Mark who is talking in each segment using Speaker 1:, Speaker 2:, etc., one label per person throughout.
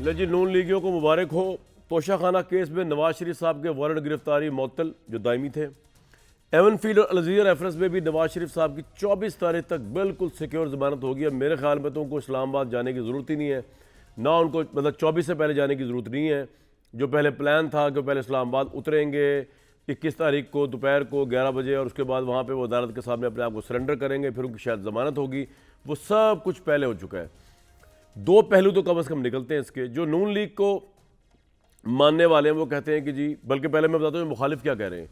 Speaker 1: जी नून लीगियों को मुबारक हो। तोशाखाना केस में नवाज शरीफ साहब के वारंट गिरफ्तारी मुअत्तल जो दायमी थे। एवन फील्ड और अलजीरा रेफरेंस में भी नवाज शरीफ साहब की 24 तारीख तक बिल्कुल सिक्योर जमानत होगी। अब मेरे ख्याल में तो उनको इस्लामाबाद जाने की ज़रूरत ही नहीं है, ना उनको मतलब 24 से पहले जाने की ज़रूरत नहीं है। जो पहले प्लान था कि पहले इस्लामाबाद उतरेंगे 21 तारीख को दोपहर को 11 बजे और उसके बाद वहाँ पर वो अदालत के सामने अपने आप को सरेंडर करेंगे, फिर उनकी शायद ज़मानत होगी। वो सब कुछ पहले हो चुका है। दो पहलू तो कम से कम निकलते हैं इसके। जो नून लीग को मानने वाले हैं वो कहते हैं कि जी, बल्कि पहले मैं बताता हूँ मुखालिफ क्या कह रहे हैं।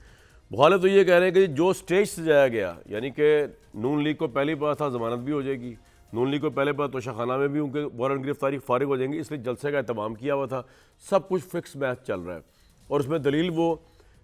Speaker 1: मुखालिफ तो ये कह रहे हैं कि जो स्टेज से जाया गया, यानी कि नून लीग को पहली बार था ज़मानत भी हो जाएगी, नून लीग को पहले बार तोशाखाना में भी उनके वारंट गिरफ्तारी फारिग हो जाएंगे, इसलिए जलसे का एहतमाम किया हुआ था। सब कुछ फिक्स मैच चल रहा है। और उसमें दलील वो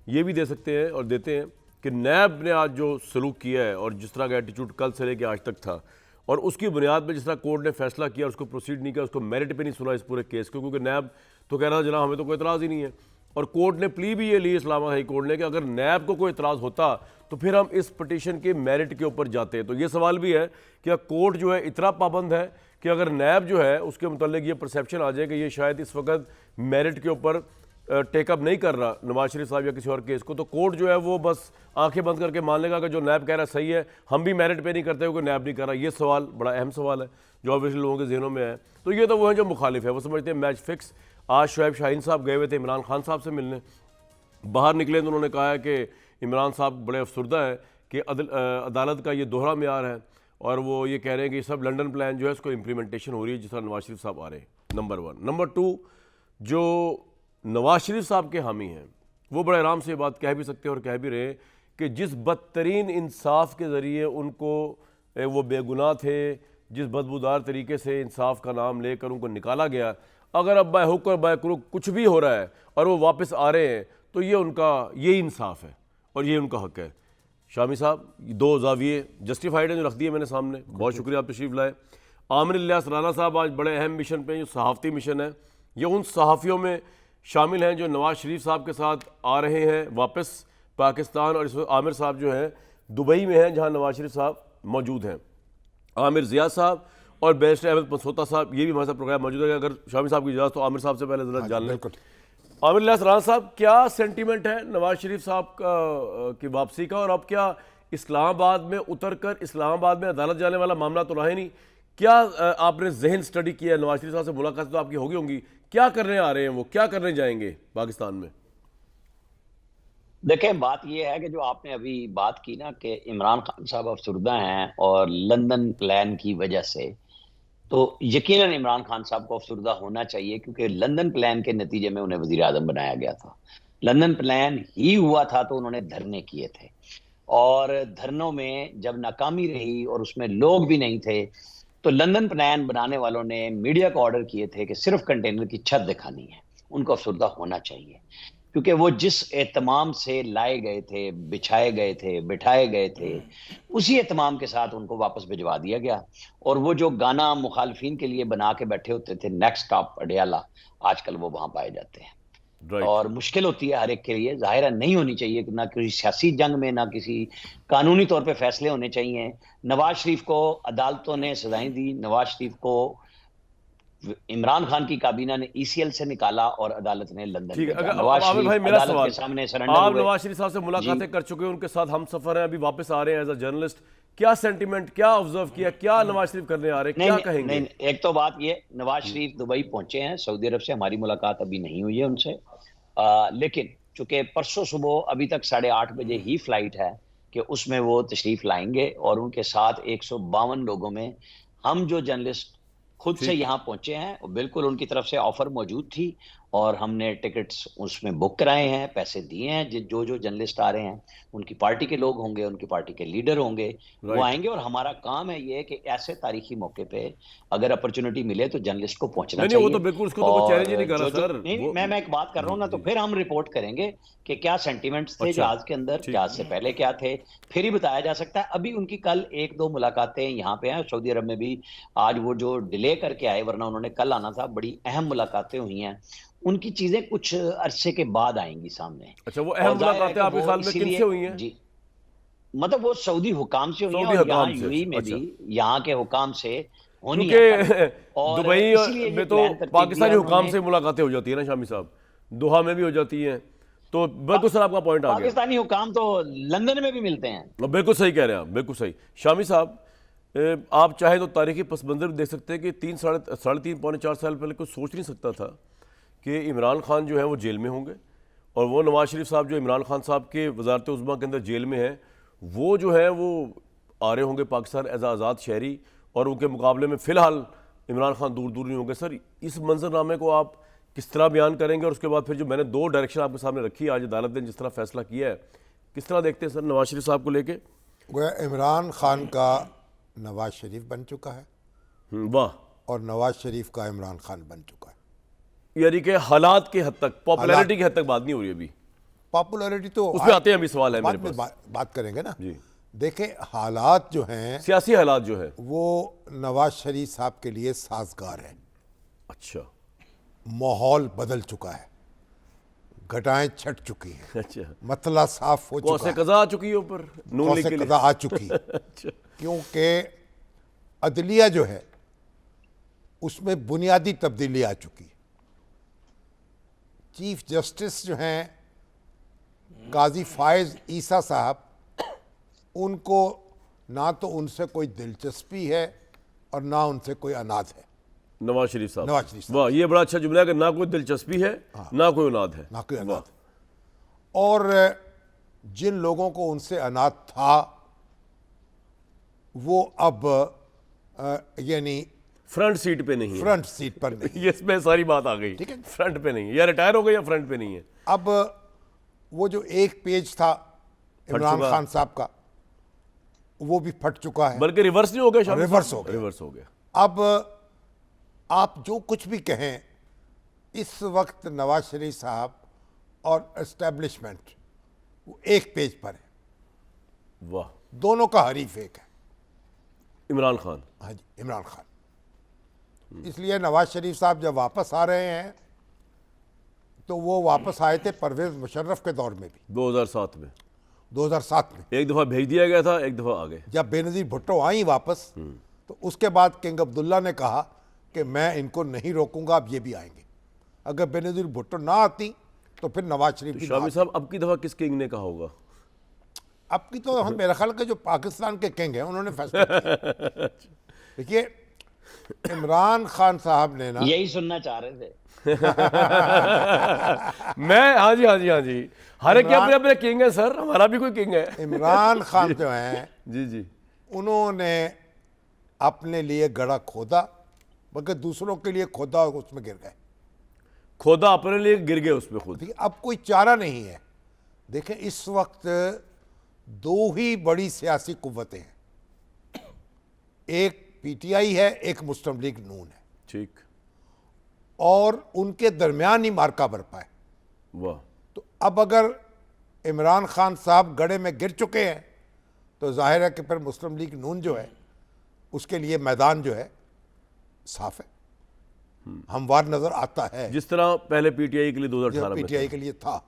Speaker 1: ये भी दे सकते हैं और देते हैं कि नैब ने आज जो सलूक किया है और जिस तरह का एटीट्यूड कल से लेकर आज तक था, और उसकी बुनियाद पर जिस तरह कोर्ट ने फैसला किया उसको प्रोसीड नहीं किया, उसको मेरिट पे नहीं सुना इस पूरे केस को, क्योंकि नैब तो कह रहा था जनाब हमें तो कोई इतराज़ ही नहीं है। और कोर्ट ने प्ली भी ये ली इस्लामाबाद हाई कोर्ट ने कि अगर नैब को कोई इतराज़ होता तो फिर हम इस पटिशन के मेरिट के ऊपर जाते। तो ये सवाल भी है कि कोर्ट जो है इतना पाबंद है कि अगर नैब जो है उसके मुतालिक ये परसेप्शन आ जाए कि ये शायद इस वक्त मेरिट के ऊपर टेकअप नहीं कर रहा नवाज शरीफ साहब या किसी और केस को, तो कोर्ट जो है वो बस आंखें बंद करके मान लेगा कि जो नैब कह रहा है सही है, हम भी मेरिट पे नहीं करते क्योंकि नैब नहीं कर रहा। ये सवाल बड़ा अहम सवाल है जो ऑब्वियसली लोगों के जहनों में है। तो ये तो वो है जो मुखालिफ है, वो समझते हैं मैच फिक्स। आज शुएब शाहीन साहब गए हुए थे इमरान खान साहब से मिलने, बाहर निकले तो उन्होंने कहा है कि इमरान साहब बड़े अफसरदा है कि अदालत का ये दोहरा म्यार है, और वो ये कह रहे हैं कि सब लंदन प्लान जो है उसको इम्प्लीमेंटेशन हो रही है जिस तरह नवाज शरीफ साहब आ रहे हैं। नंबर 1। नंबर 2, जो नवाज शरीफ साहब के हामी हैं वो बड़े आराम से ये बात कह भी सकते हैं और कह भी रहे कि जिस बदतरीन इंसाफ के ज़रिए उनको वो बेगुनाह थे, जिस बदबूदार तरीके से इंसाफ का नाम लेकर उनको निकाला गया, अगर अब बाय हुक और बाय क्रुक कुछ भी हो रहा है और वो वापस आ रहे हैं तो ये उनका ये इंसाफ है और ये उनका हक है। शामी साहब 2 ज़ाविये जस्टिफाइड हैं जो रख दिए मैंने सामने, बहुत शुक्रिया आप तशरीफ़ लाए। आमिर इलियास राना साहब आज बड़े अहम मिशन पे, जो सहाफ़ती मिशन है, ये उन सहाफ़ियों में शामिल हैं जो नवाज शरीफ साहब के साथ आ रहे हैं वापस पाकिस्तान, और इस वक्त आमिर साहब जो हैं दुबई में हैं जहां नवाज शरीफ साहब मौजूद हैं। आमिर ज़िया साहब और बैरिस्टर अहमद पनसोता साहब ये भी हमारे साथ प्रोग्राम मौजूद है। अगर शामी साहब की इजाज़त तो आमिर साहब से पहले ज़रा जान लें। आमिर इलियास राना साहब, क्या सेंटीमेंट है नवाज शरीफ साहब की वापसी का, और अब क्या इस्लामाबाद में उतर कर इस्लामाबाद में अदालत जाने वाला मामला तो रहा ही नहीं, क्या आपने जहन स्टडी किया है? नवाज शरीफ साहब से मुलाकात तो आपकी होगी होंगी, क्या करने आ रहे हैं वो, क्या करने जाएंगे पाकिस्तान में?
Speaker 2: देखें, बात यह है कि जो आपने अभी बात की ना कि इमरान खान साहब अफसरदा हैं और लंदन प्लान की वजह से, तो यकीनन इमरान खान साहब को अफसरदा होना चाहिए, क्योंकि लंदन प्लान के नतीजे में उन्हें वजीर आजम बनाया गया था। लंदन प्लान ही हुआ था तो उन्होंने धरने किए थे, और धरनों में जब नाकामी रही और उसमें लोग भी नहीं थे, तो लंदन प्लान बनाने वालों ने मीडिया को ऑर्डर किए थे कि सिर्फ कंटेनर की छत दिखानी है। उनको अफसरदा होना चाहिए, क्योंकि वो जिस एहतमाम से लाए गए थे, बिछाए गए थे, बिठाए गए थे, उसी एहतमाम के साथ उनको वापस भिजवा दिया गया। और वो जो गाना मुखालफिन के लिए बना के बैठे होते थे, नेक्स्ट स्टॉप अडयाला, आजकल वो वहां पाए जाते हैं। और मुश्किल होती है हर एक के लिए, जाहिर नहीं होनी चाहिए, ना किसी सियासी जंग में, ना किसी कानूनी तौर पे फैसले होने चाहिए। नवाज शरीफ को अदालतों ने सजाएं दी, नवाज शरीफ को इमरान खान की काबीना ने ईसीएल से निकाला और अदालत ने लंदन
Speaker 1: ठीक है।
Speaker 2: भेजा।
Speaker 1: अगर
Speaker 2: नवाज
Speaker 1: आमिर
Speaker 2: शरीफ
Speaker 1: भाई, मेरा
Speaker 2: अदालत
Speaker 1: सवाल,
Speaker 2: के सामने सरेंडर
Speaker 1: आप
Speaker 2: हुए।
Speaker 1: नवाज शरीफ साहब से मुलाकातें कर चुके हैं, उनके साथ हम सफर हैं, अभी वापस आ रहे हैं एज अ जर्नलिस्ट, क्या सेंटीमेंट, क्या ऑब्जर्व किया, क्या नवाज शरीफ करने आ रहे हैं, क्या कहेंगे?
Speaker 2: नहीं, एक तो बात ये, नवाज शरीफ दुबई पहुंचे हैं सऊदी अरब से, हमारी मुलाकात अभी नहीं हुई है उनसे, लेकिन चूंकि परसों सुबह अभी तक 8:30 बजे ही फ्लाइट है कि उसमें वो तशरीफ लाएंगे, और उनके साथ 152 लोगों में हम जो जर्नलिस्ट खुद से यहाँ पहुंचे हैं, बिल्कुल उनकी तरफ से ऑफर मौजूद थी और हमने टिकट्स उसमें बुक कराए हैं, पैसे दिए हैं। जो जो जर्नलिस्ट आ रहे हैं उनकी पार्टी के लोग होंगे, उनकी पार्टी के लीडर होंगे, वो आएंगे। और हमारा काम है ये कि ऐसे तारीखी मौके पे अगर अपॉर्चुनिटी मिले तो जर्नलिस्ट को पहुंचना चाहिए।
Speaker 1: वो तो बिल्कुल, उसको तो कोई चैलेंज ही नहीं कर रहा सर।
Speaker 2: नहीं, मैं एक बात कर रहा हूँ ना, तो फिर हम रिपोर्ट करेंगे कि क्या सेंटीमेंट्स थे जहाज के अंदर, जहाज से पहले क्या थे, फिर ही बताया जा सकता है। अभी उनकी कल 1-2 मुलाकातें यहाँ पे हैं, सऊदी अरब में भी आज वो जो डिले करके आए, वरना उन्होंने कल आना था, बड़ी अहम मुलाकातें हुई हैं। उनकी चीजें कुछ अरसे के बाद आएंगी सामने।
Speaker 1: अच्छा, वो अहम मुलाकातें आपके ख्याल में किनसे हुई हैं?
Speaker 2: जी, मतलब वो सऊदी हुकाम से हुई हैं, और यहाँ यूएई में भी यहाँ के हुकाम से हो नहीं आता।
Speaker 1: क्योंकि
Speaker 2: और
Speaker 1: दुबई
Speaker 2: इसीलिए ये
Speaker 1: में तो
Speaker 2: प्लान तरतीब
Speaker 1: पाकिस्तानी
Speaker 2: दिया
Speaker 1: हुकाम
Speaker 2: उन्होंने।
Speaker 1: से मुलाकातें हो जाती है ना शामी साहब, दोहा में भी हो जाती हैं। तो बिल्कुल सर आपका पॉइंट आ गया।
Speaker 2: पाकिस्तानी हुकाम तो लंदन में भी मिलते हैं।
Speaker 1: बिल्कुल सही कह रहे हैं आप, बिल्कुल सही। शामी साहब आप चाहे तो तारीखी पस मंज़र भी देख सकते हैं कि साढ़े तीन पौने 4 साल पहले कोई सोच नहीं सकता था कि इमरान खान जो है वो जेल में होंगे, और वो नवाज शरीफ साहब जो इमरान खान साहब के वजारत उज़्मा के अंदर जेल में हैं, वो जो है वो आ रहे होंगे पाकिस्तान एज आज़ाद शहरी, और उनके मुकाबले में फ़िलहाल इमरान खान दूर दूर नहीं होंगे। सर इस मंजरनामे को आप किस तरह बयान करेंगे, और उसके बाद फिर जो मैंने 2 डायरेक्शन आपके सामने रखी है, आज अदालत ने जिस तरह फैसला किया है, किस तरह देखते हैं सर नवाज शरीफ साहब को लेके?
Speaker 3: गोया इमरान खान का नवाज शरीफ बन चुका है
Speaker 1: वाह।
Speaker 3: और नवाज शरीफ का इमरान खान बन चुका है।
Speaker 1: यानी कि हालात के हद तक, पॉपुलैरिटी की हद तक बात नहीं हो रही अभी,
Speaker 3: पॉपुलैरिटी तो
Speaker 1: उस पर आते हैं, अभी सवाल है
Speaker 3: बाद
Speaker 1: मेरे
Speaker 3: में
Speaker 1: पास।
Speaker 3: बात करेंगे ना।
Speaker 1: जी।
Speaker 3: देखें, हालात जो हैं
Speaker 1: सियासी हालात जो है।
Speaker 3: वो नवाज शरीफ साहब के लिए साजगार है।
Speaker 1: अच्छा
Speaker 3: माहौल बदल चुका है, घटाएं छट चुकी हैं,
Speaker 1: अच्छा।
Speaker 3: मतला साफ हो चुका
Speaker 1: कौसे
Speaker 3: है,
Speaker 1: कज़ा आ चुकी है ऊपर नून लीग
Speaker 3: कौसे
Speaker 1: के लिए।
Speaker 3: कदा आ चुकी है।
Speaker 1: अच्छा।
Speaker 3: क्योंकि अदलिया जो है उसमें बुनियादी तब्दीली आ चुकी है। चीफ जस्टिस जो हैं काजी फायज ईसा साहब, उनको ना तो उनसे कोई दिलचस्पी है और ना उनसे कोई अनाद है।
Speaker 1: नवाज शरीफ साहब।
Speaker 3: नवाज शरीफ साहब।
Speaker 1: वाह, ये बड़ा अच्छा जुमला है कि ना कोई दिलचस्पी है, ना कोई औलाद है।
Speaker 3: ना कोई
Speaker 1: वाह।
Speaker 3: अनाद। और जिन लोगों को उनसे अनाद था वो अब यानी
Speaker 1: फ्रंट सीट पे नहीं है।
Speaker 3: फ्रंट सीट पर नहीं।
Speaker 1: ये इसमें सारी बात आ गई।
Speaker 3: ठीक है।
Speaker 1: फ्रंट पे नहीं है, या रिटायर हो गए या फ्रंट पे नहीं है।
Speaker 3: अब वो जो एक पेज था इमरान
Speaker 1: चुका।
Speaker 3: खान साहब का, वो भी फट चुका है।
Speaker 1: बल्कि रिवर्स नहीं हो गया शामिल
Speaker 3: रिवर्स
Speaker 1: साहब?
Speaker 3: हो गया।
Speaker 1: रिवर्स हो गया।
Speaker 3: अब आप जो कुछ भी कहें, इस वक्त नवाज शरीफ साहब और एस्टेब्लिशमेंट वो एक पेज पर है।
Speaker 1: वाह।
Speaker 3: दोनों का हरीफ एक है,
Speaker 1: इमरान खान।
Speaker 3: हाँ जी, इमरान खान। इसलिए नवाज शरीफ साहब जब वापस आ रहे हैं तो वो वापस आए थे परवेज मुशर्रफ के दौर में भी,
Speaker 1: 2007 में
Speaker 3: 2007 में।
Speaker 1: एक दफ़ा भेज दिया गया था, एक दफ़ा आ गए।
Speaker 3: जब बेनज़ीर भुट्टो आई वापस, तो उसके बाद किंग अब्दुल्ला ने कहा कि मैं इनको नहीं रोकूंगा, अब ये भी आएंगे। अगर बेनज़ीर भुट्टो ना आती तो फिर नवाज शरीफ भी ना
Speaker 1: शामी
Speaker 3: आते।
Speaker 1: साहब अब की दफ़ा किस किंग ने कहा होगा?
Speaker 3: अब की तो हम मेरा ख्याल के जो पाकिस्तान के किंग हैं उन्होंने फैसला किया। देखिए, इमरान खान साहब ने ना,
Speaker 2: यही सुनना चाह रहे थे।
Speaker 1: मैं, हाँ जी, हाँ जी, हाँ जी, हर एक के अपने अपने किंग है सर, हमारा भी कोई किंग है।
Speaker 3: इमरान खान जो हैं
Speaker 1: जी जी।
Speaker 3: उन्होंने अपने लिए गड़ा खोदा, बल्कि दूसरों के लिए खोदा और उसमें गिर गए।
Speaker 1: खोदा अपने लिए, गिर गए उसमें खुद।
Speaker 3: देखिए, अब कोई चारा नहीं है। देखें, इस वक्त दो ही बड़ी सियासी कुव्वतें हैं, एक पीटीआई है, एक मुस्लिम लीग नून है,
Speaker 1: ठीक।
Speaker 3: और उनके दरमियान ही मार्का बरपा है।
Speaker 1: वाह।
Speaker 3: तो अब अगर इमरान खान साहब गड़े में गिर चुके हैं तो जाहिर है कि फिर मुस्लिम लीग नून जो है उसके लिए मैदान जो है साफ है, हमवार नजर आता है,
Speaker 1: जिस तरह पहले पीटीआई के लिए 2018 में
Speaker 3: पीटीआई के लिए था।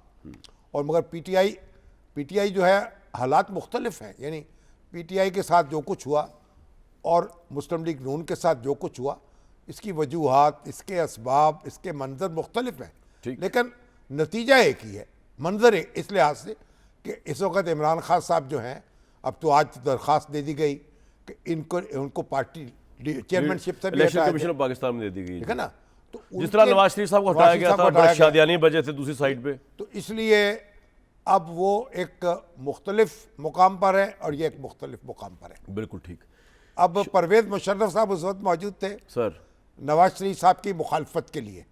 Speaker 3: और मगर पीटीआई जो है हालात मुख्तलिफ हैं। यानी पीटीआई के साथ जो कुछ हुआ और मुस्लिम लीग नून के साथ जो कुछ हुआ, इसकी वजूहात, इसके असबाब, इसके मंजर मुख्तलिफ हैं,
Speaker 1: ठीक।
Speaker 3: लेकिन नतीजा एक ही है। मंजर इस लिहाज से कि इस वक्त इमरान खान साहब जो हैं, अब तो आज दरख्वास्त दे दी गई कि उनको पार्टी चेयरमैनशिप से भी
Speaker 1: इलेक्शन
Speaker 3: हटाया
Speaker 1: कमीशन
Speaker 3: जाए,
Speaker 1: ऑफ पाकिस्तान में दे दी गई।
Speaker 3: ठीक है ना। तो
Speaker 1: जिस तरह
Speaker 3: उनके-
Speaker 1: नवाज शरीफ साहब को
Speaker 3: नवाज
Speaker 1: हटाया
Speaker 3: शरीफ
Speaker 1: गया
Speaker 3: साहब
Speaker 1: था,
Speaker 3: को
Speaker 1: बड़े
Speaker 3: हटाया गया।
Speaker 1: शादियानी वजह से दूसरी साइड पे।
Speaker 3: तो इसलिए अब वो एक मुख्तलिफ मुकाम पर है और ये एक मुख्तलिफ मुकाम पर है।
Speaker 1: बिल्कुल ठीक।
Speaker 3: अब परवेज मुशर्रफ साहब उस वक्त मौजूद थे
Speaker 1: सर।
Speaker 3: नवाज शरीफ साहब की मुखालफत के लिए,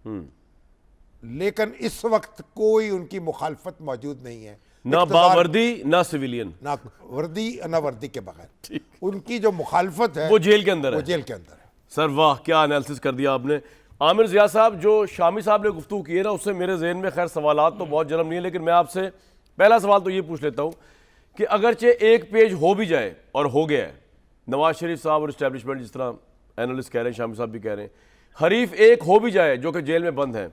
Speaker 3: लेकिन इस वक्त कोई उनकी मुखालफत मौजूद नहीं है,
Speaker 1: ना
Speaker 3: इक़्तिदार-
Speaker 1: बावर्दी ना सिविलियन,
Speaker 3: ना वर्दी ना वर्दी के बगैर। उनकी जो मुखालफत है
Speaker 1: वो जेल के अंदर
Speaker 3: वो
Speaker 1: है।
Speaker 3: जेल के अंदर है।
Speaker 1: सर वाह, क्या एनालिसिस कर दिया आपने। आमिर ज़िया साहब, जो शामी साहब ने गुफ्तगू की है ना, उससे मेरे जहन में खैर सवालात तो बहुत जन्म नहीं है, लेकिन मैं आपसे पहला सवाल तो ये पूछ लेता हूँ कि अगरचे एक पेज हो भी जाए, और हो गया है, नवाज शरीफ साहब और इस्टेब्लिशमेंट, जिस तरह एनालिस्ट कह रहे हैं, शामी साहब भी कह रहे हैं, हरीफ एक हो भी जाए जो कि जेल में बंद है,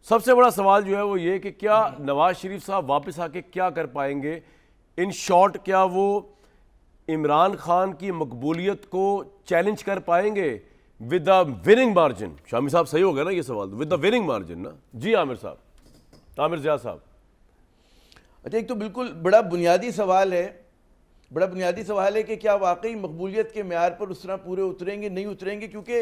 Speaker 1: सबसे बड़ा सवाल जो है वो ये कि क्या नवाज शरीफ साहब वापस आके क्या कर पाएंगे? इन शॉर्ट, क्या वो इमरान खान की मकबूलियत को चैलेंज कर पाएंगे with the winning margin. Shami साहब सही हो गया ना ये सवाल, विद द विनिंग मार्जिन ना। जी आमिर साहब, आमिर ज़िया साहब।
Speaker 4: अच्छा, एक तो बिल्कुल बड़ा बुनियादी सवाल है कि क्या वाकई मकबूलियत के म्यार पर उस तरह पूरे उतरेंगे, नहीं उतरेंगे, क्योंकि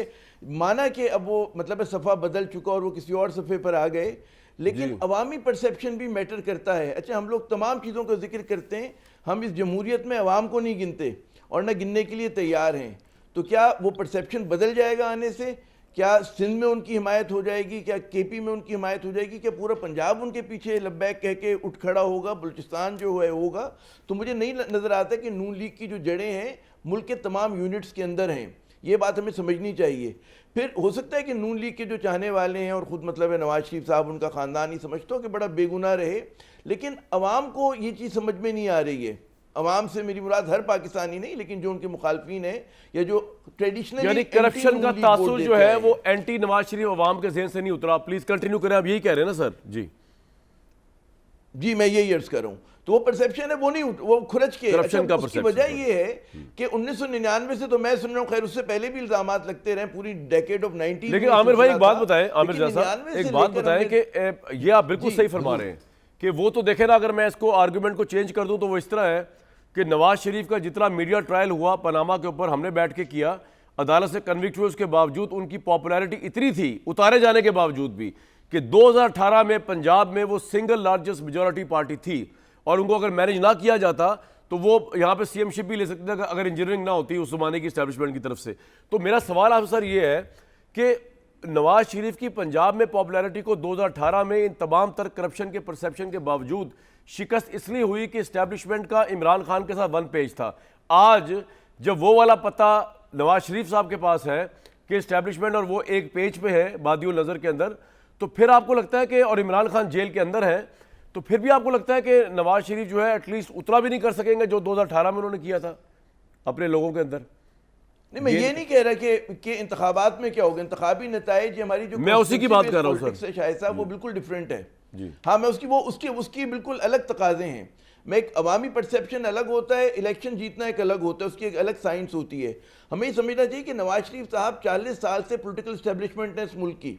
Speaker 4: माना कि अब वो मतलब सफ़ा बदल चुका और वो किसी और सफ़े पर आ गए, लेकिन अवामी परसेप्शन भी मैटर करता है। अच्छा, हम लोग तमाम चीज़ों का जिक्र करते हैं, हम इस जमहूरियत में अवाम को नहीं गिनते और न गिनने के लिए तैयार हैं। तो क्या वो परसेप्शन बदल जाएगा आने से? क्या सिंध में उनकी हिमायत हो जाएगी? क्या केपी में उनकी हिमायत हो जाएगी? क्या पूरा पंजाब उनके पीछे लब्बैक कह के उठ खड़ा होगा? बलूचिस्तान जो है होगा? तो मुझे नहीं नज़र आता कि नून लीग की जो जड़ें हैं मुल्क के तमाम यूनिट्स के अंदर हैं। ये बात हमें समझनी चाहिए। फिर हो सकता है कि नून लीग के जो चाहने वाले हैं और ख़ुद मतलब है नवाज शरीफ साहब, उनका ख़ानदान ही समझता हो कि बड़ा बेगुनाह रहे, लेकिन अवाम को ये चीज़ समझ में नहीं आ रही है। अवाम से मेरी मुराद हर पाकिस्तानी नहीं, लेकिन जो उनके मुखालफिन है या जो ट्रेडिशनली
Speaker 1: यानी करप्शन का तासुर जो है वो एंटी नवाज शरीफ अवाम के ज़हन से नहीं उतरा। प्लीज कंटिन्यू करें, आप यही कह रहे हैं ना सर? जी,
Speaker 4: मैं यही अर्ज कर रहा हूँ। तो वो परसेप्शन है, वो नहीं वो खुरच के।
Speaker 1: करप्शन का
Speaker 4: उसकी वजह ये है कि 1999 से तो मैं सुन रहा हूँ, खैर उससे पहले भी इल्जामात लगते रहे, पूरी डेकेड ऑफ 90।
Speaker 1: लेकिन आमिर भाई एक बात बताएं, आमिर ज़िया साहब एक बात बताएं कि ये आप बिल्कुल सही फरमा रहे हैं कि वो तो देखे ना, अगर मैं इसको आर्गुमेंट को चेंज कर दूं तो वो इस तरह है कि नवाज शरीफ का जितना मीडिया ट्रायल हुआ पनामा के ऊपर, हमने बैठ के किया, अदालत से कन्विक्ट हुए, उसके बावजूद उनकी पॉपुलैरिटी इतनी थी उतारे जाने के बावजूद भी कि 2018 में पंजाब में वो सिंगल लार्जेस्ट मेजॉरिटी पार्टी थी और उनको अगर मैनेज ना किया जाता तो वो यहाँ पे सीएमशिप भी ले सकते थे अगर इंजीनियरिंग ना होती उस जमाने की एस्टैब्लिशमेंट की तरफ से। तो मेरा सवाल आपसे सर ये है कि नवाज शरीफ की पंजाब में पॉपुलैरिटी को 2018 में इन तमाम तर करप्शन के परसेप्शन के बावजूद शिकस्त इसलिए हुई कि एस्टैब्लिशमेंट का इमरान खान के साथ वन पेज था। आज जब वो वाला पता नवाज शरीफ साहब के पास है कि एस्टैब्लिशमेंट और वो एक पेज पे है बादियुल नज़र के अंदर, तो फिर आपको लगता है कि, और इमरान खान जेल के अंदर है, तो फिर भी आपको लगता है कि नवाज शरीफ जो है एटलीस्ट उतना भी नहीं कर सकेंगे जो 2018 में उन्होंने किया था अपने लोगों के अंदर?
Speaker 4: नहीं, मैं ये नहीं कह रहा कि इंतखाबात में क्या होगा, इंतखाबी नताइज हमारी जो,
Speaker 1: मैं उसी की बात कर रहा हूँ सर,
Speaker 4: शायद साहब वो बिल्कुल डिफरेंट है। हाँ, मैं उसकी बिल्कुल अलग तकाजे हैं। मैं एक अवामी परसेप्शन अलग होता है, इलेक्शन जीतना एक अलग होता है, उसकी एक अलग साइंस होती है। हमें ये समझना चाहिए कि नवाज शरीफ साहब 40 साल से पॉलिटिकल एस्टेब्लिशमेंट है इस मुल्क की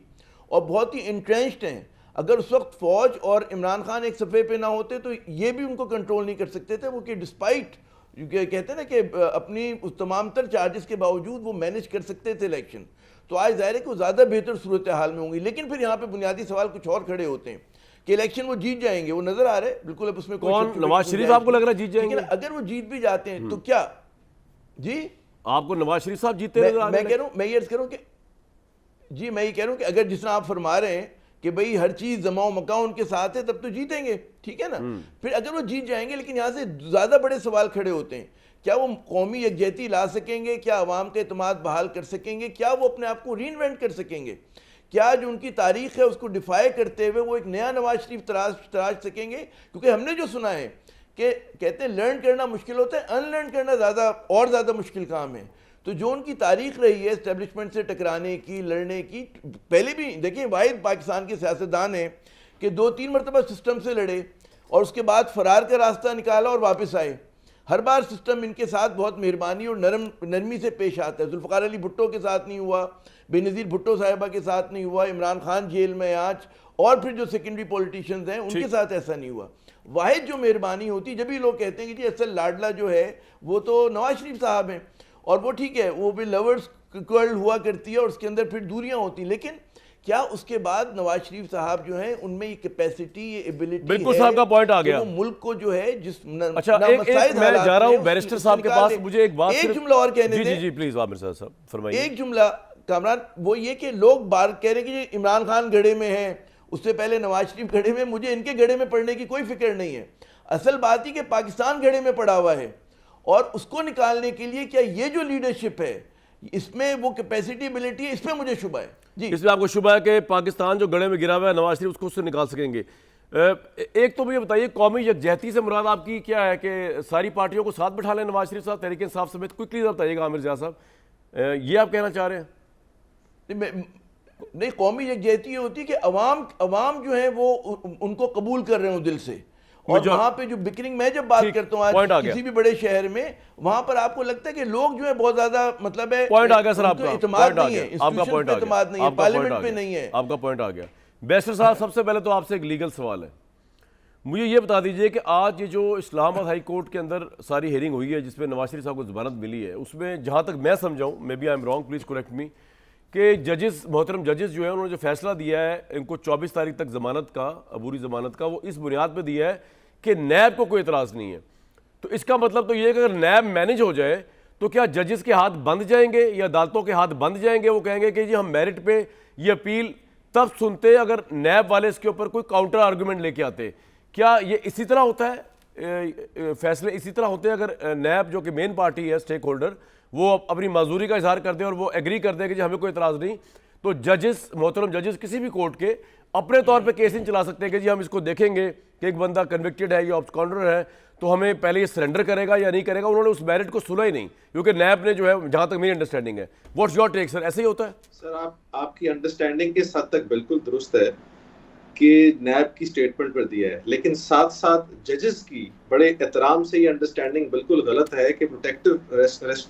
Speaker 4: और बहुत ही इंट्रेंच्ड हैं। अगर उस वक्त फौज और इमरान खान एक सफ़े पे ना होते तो ये भी उनको कंट्रोल नहीं कर सकते थे। वो कि डिस्पाइट कहते हैं ना कि अपनी उस तमाम तर चार्जेस के बावजूद वो मैनेज कर सकते थे इलेक्शन। तो आज जाहिर है कि वो ज़्यादा बेहतर सूरत हाल में होंगी। लेकिन फिर यहाँ पे बुनियादी सवाल कुछ और खड़े होते हैं कि इलेक्शन वो जीत जाएंगे, वो नजर आ रहा है बिल्कुल। अब उसमें
Speaker 1: कौन, नवाज शरीफ आपको लग रहा है जीत जाएंगे?
Speaker 4: अगर वो जीत भी जाते हैं तो क्या जी
Speaker 1: आपको नवाज शरीफ साहब जीते?
Speaker 4: मैं कह रहा हूँ, मैं ये अर्ज करूँ कि जी, मैं ये कह रहा हूँ कि अगर जिस तरह आप फरमा रहे हैं कि भाई हर चीज जमाओ मकाओ उनके साथ है तब तो जीतेंगे, ठीक है ना। फिर अगर वो जीत जाएंगे, लेकिन यहाँ से ज्यादा बड़े सवाल खड़े होते हैं, क्या वो कौमी यकजहती ला सकेंगे? क्या अवाम का एतमाद बहाल कर सकेंगे? क्या वो अपने आप को रीइन्वेंट कर सकेंगे? क्या जो उनकी तारीख है उसको डिफाई करते हुए वो एक नया नवाज शरीफ तराश सकेंगे? क्योंकि हमने जो सुना है कि कहते हैं लर्न करना मुश्किल होता है, अनलर्न करना ज़्यादा मुश्किल काम है। तो जो उनकी तारीख रही है एस्टेब्लिशमेंट से टकराने की, लड़ने की, पहले भी देखिए वाहिद पाकिस्तान के सियासतदान है कि 2-3 मरतबा सिस्टम से लड़े और उसके बाद फरार का रास्ता निकाला और वापस आए। हर बार सिस्टम इनके साथ बहुत मेहरबानी और नरमी से पेश आता है। जुल्फ़िकार अली भुट्टो के साथ नहीं हुआ, बेनज़ीर भुट्टो साहिबा के साथ नहीं हुआ, इमरान खान जेल में आज, और फिर जो सेकेंडरी पॉलिटिशियंस हैं उनके साथ ऐसा नहीं हुआ। वाहिद जो मेहरबानी होती, जब भी लोग कहते हैं कि जी असल लाडला जो है वो तो नवाज शरीफ साहब हैं, और वो ठीक है, वो भी लवर्स कर्ल हुआ करती है और उसके अंदर फिर दूरियां होती, लेकिन क्या उसके बाद नवाज शरीफ साहब जो हैं उनमें ये कैपेसिटी, ये एबिलिटी,
Speaker 1: बिल्कुल साहब का पॉइंट आ गया,
Speaker 4: वो मुल्क को जो है जिस
Speaker 1: अच्छा मैं जा रहा हूं बैरिस्टर साहब के पास, मुझे एक बात,
Speaker 4: एक जुमला और कहने दें।
Speaker 1: जी प्लीज आमिर साहब फरमाइए।
Speaker 4: एक जुमला कामरान, वो ये कि लोग बार कह रहे हैं कि इमरान खान गड़े में है, उससे पहले नवाज शरीफ गड़े में। मुझे इनके गड़े में पड़ने की कोई फिक्र नहीं है। असल बात ही कि पाकिस्तान गड़े में पड़ा हुआ है और उसको निकालने के लिए क्या ये जो लीडरशिप है इसमें वो कैपेसिटी एबिलिटी है, इसमें मुझे शुबा है जी।
Speaker 1: इसमें आपको शुबा है कि पाकिस्तान जो गड़े में गिरा हुआ है नवाज शरीफ उसको उससे निकाल सकेंगे? एक तो मुझे बताइए कौमी यकजहती से मुराद आपकी क्या है कि सारी पार्टियों को साथ बिठा लें नवाज शरीफ साहब, तहरीक इंसाफ समेत? क्विकली बताइएगा आमिर ज़िया साहब, ये आप कहना चाह रहे हैं?
Speaker 4: नहीं, कौमी यकजहती होती है कि अवाम जो है वो उनको कबूल कर रहे हो दिल से, और
Speaker 1: मुझे-
Speaker 4: वहां पे जो बिकरिंग, मैं जब बात
Speaker 1: ठीक,
Speaker 4: करता हूँ
Speaker 1: point आ
Speaker 4: आज
Speaker 1: गया।
Speaker 4: किसी भी बड़े शहर में, वहां पर आपको लगता है कि लोग जो है बहुत ज्यादा, मतलब है
Speaker 1: पॉइंट आ गया सर
Speaker 4: उनको
Speaker 1: आपका,
Speaker 4: इत्मीनान
Speaker 1: पॉइंट आ
Speaker 4: नहीं है,
Speaker 1: गया, आपका
Speaker 4: इंस्टीट्यूशन
Speaker 1: पॉइंट
Speaker 4: पे
Speaker 1: आ गया,
Speaker 4: इत्मीनान नहीं है,
Speaker 1: आपका पॉइंट
Speaker 4: पार्लियामेंट
Speaker 1: आ
Speaker 4: पे
Speaker 1: गया,
Speaker 4: नहीं है।
Speaker 1: आपका पॉइंट आ गया। बैरिस्टर साहब, सबसे पहले तो आपसे एक लीगल सवाल है, मुझे ये बता दीजिए कि आज ये जो इस्लामाबाद हाई कोर्ट के अंदर सारी हेयरिंग हुई है जिसमें नवाज शरीफ साहब को जमानत मिली है, उसमें जहाँ तक मैं समझाऊँ, may be I am wrong, please correct me, कि जजेस, मोहतरम जजेस जो है उन्होंने जो फैसला दिया है इनको 24 तारीख तक जमानत का, अबूरी जमानत का, वो इस बुनियाद पर दिया है कि नैब को कोई इतराज़ नहीं है। तो इसका मतलब तो ये है कि अगर नैब मैनेज हो जाए तो क्या जजेस के हाथ बंद जाएंगे या अदालतों के हाथ बंद जाएंगे? वो कहेंगे कि जी हम मेरिट पे ये अपील तब सुनते अगर नैब वाले इसके ऊपर कोई काउंटर आर्गूमेंट लेके आते। क्या ये इसी तरह होता है, फैसले इसी तरह होते हैं अगर नैब जो कि मेन पार्टी है, स्टेक होल्डर, वो अपनी माजूरी का इजहार कर दे और वो एग्री कर दे कि जी हमें कोई इतराज़ नहीं, तो जजेस, मोहतरम जजेस किसी भी कोर्ट के अपने तौर पे केस नहीं चला सकते कि जी हम इसको देखेंगे कि एक बंदा कन्विक्टेड है या ऑब्सकॉन्डर है तो हमें पहले ये सरेंडर करेगा या नहीं करेगा? उन्होंने उस मेरिट को सुना ही नहीं, क्योंकि नैब ने जो है, जहां तक मेरी अंडरस्टैंडिंग है। व्हाट्स योर टेक सर, ऐसे ही होता है?
Speaker 5: सर, आपकी अंडरस्टैंडिंग इस हद तक बिल्कुल दुरुस्त है कि नैब की स्टेटमेंट पर दिया है, लेकिन साथ साथ जजेस की बड़े एहतराम से ये अंडरस्टैंडिंग बिल्कुल गलत है कि प्रोटेक्टिव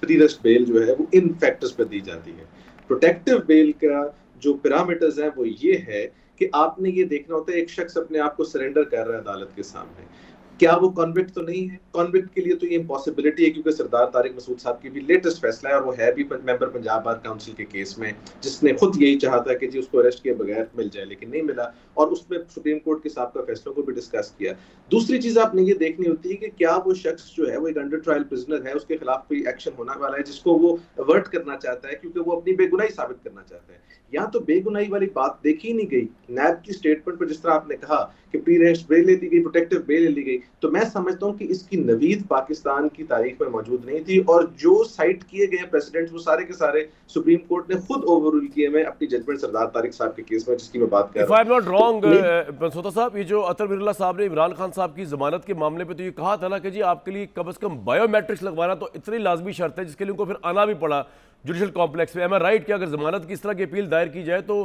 Speaker 5: प्री रेस्ट बेल जो है वो इन फैक्टर्स पर दी जाती है। प्रोटेक्टिव बेल का जो पैरामीटर्स हैं वो ये है कि आपने ये देखना होता है एक शख्स अपने आप को सरेंडर कर रहा है अदालत के सामने, क्या वो कॉन्विक्ट तो नहीं है? कॉन्विक्ट के लिए तो ये इम्पॉसिबिलिटी है, क्योंकि सरदार तारिक मसूद साहब की भी लेटेस्ट फैसला है और वो है भी मेंबर पंजाब बार काउंसिल के केस में, जिसने खुद यही चाहा था कि जी उसको अरेस्ट किए बगैर मिल जाए, लेकिन नहीं मिला, और उसमें सुप्रीम कोर्ट के साहब का फैसलों को भी डिस्कस किया। दूसरी चीज आपने ये देखनी होती है कि क्या वो शख्स जो है वो एक अंडर ट्रायल प्रिजनर है, उसके खिलाफ कोई एक्शन होने वाला है जिसको वो अवर्ट करना चाहता है क्योंकि वो अपनी बेगुनाही साबित करना चाहता है। यहाँ तो बेगुनाही वाली बात देखी नहीं गई। नैब की स्टेटमेंट पर जिस तरह आपने कहा कि प्री रेस्ट बेल ले ली गई, प्रोटेक्टिव बेल ले ली गई, तो मैं समझता हूँ कि इसकी नवीद पाकिस्तान की तारीख में मौजूद नहीं थी, और जो साइट किए गए प्रेसिडेंट्स वो सारे के सारे सुप्रीम कोर्ट ने खुद ओवररूल किए हैं अपनी जजमेंट सरदार तारिक साहब के केस में, जिसकी मैं बात कर
Speaker 1: इफ
Speaker 5: रहा
Speaker 1: आई एम नॉट रॉन्ग
Speaker 5: नहीं।
Speaker 1: बनसोता साहब, ये जो अतर बिरला साहब ने इमरान खान साहब की जमानत के मामले पे तो ये कहा था ना कि जी आपके लिए कम से कम बायोमेट्रिक्स लगवाना तो इतनी लाजमी शर्त है, जिसके लिए उनको फिर आना भी पड़ा जुडिशल कॉम्प्लेक्स में। एम आई राइट कि अगर जमानत की इस तरह की अपील दायर की जाए तो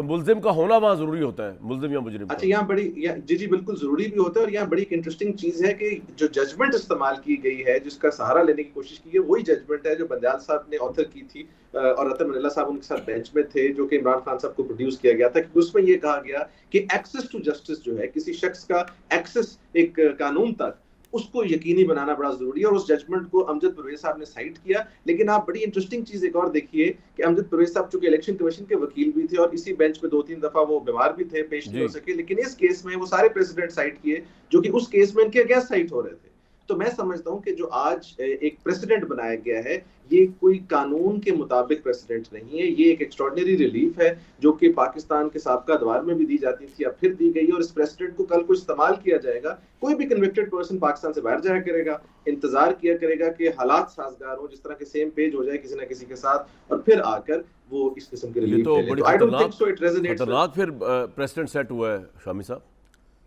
Speaker 1: मुलजिम का होना वहां जरूरी होता है, मुलजिम या मुजरिम का?
Speaker 5: अच्छा, यहाँ बड़ी जी बिल्कुल जरूरी भी होता है, और यहाँ बड़ी एक इंटरेस्टिंग चीज है कि जो जजमेंट इस्तेमाल की गई है, जिसका सहारा लेने की कोशिश की है, वही जजमेंट है जो बंदयाल साहब ने ऑथर की थी और अतर बिरला साहब उनके साथ बेंच में थे, जो कि इमरान खान साहब को प्रोड्यूस किया गया था, क्योंकि उसमें यह कहा गया कि एक्सेस टू जस्टिस जो है, किसी शख्स का एक्सेस एक कानून तक, उसको यकीनी बनाना बड़ा जरूरी है, और उस जजमेंट को अमजद परवेज साहब ने साइट किया। लेकिन आप बड़ी इंटरेस्टिंग चीज एक और देखिए कि अमजद परवेज साहब चूंकि इलेक्शन कमीशन के वकील भी थे और इसी बेंच में 2-3 दफा वो बीमार भी थे, पेश नहीं हो सके, लेकिन इस केस में वो सारे प्रेसिडेंट साइट किए जो कि उस केस में इनके अगेंस्ट साइट हो रहे थे। तो मैं समझता हूं कि जो आज एक प्रेसिडेंट बनाया गया है, ये कोई कानून के मुताबिक प्रेसिडेंट नहीं है, ये एक एक्स्ट्राऑर्डिनरी रिलीफ है जो कि पाकिस्तान के साबका दवार में भी दी जाती थी, अब फिर दी गई, और इस प्रेसिडेंट को कल को इस्तेमाल किया जाएगा। कोई भी कन्विक्टेड पर्सन पाकिस्तान से बाहर जाया करेगा, इंतजार किया करेगा कि हालात साजगार हो, जिस तरह के सेम पेज हो जाए किसी ना किसी के साथ, और फिर आकर वो इस किस्म के
Speaker 1: ये
Speaker 5: रिलीफ
Speaker 1: तो
Speaker 5: ले ले।
Speaker 1: बड़ी
Speaker 5: तो I don't think so it resonates.
Speaker 1: खतरनाक फिर प्रेसिडेंट सेट हुआ है शामी साहब,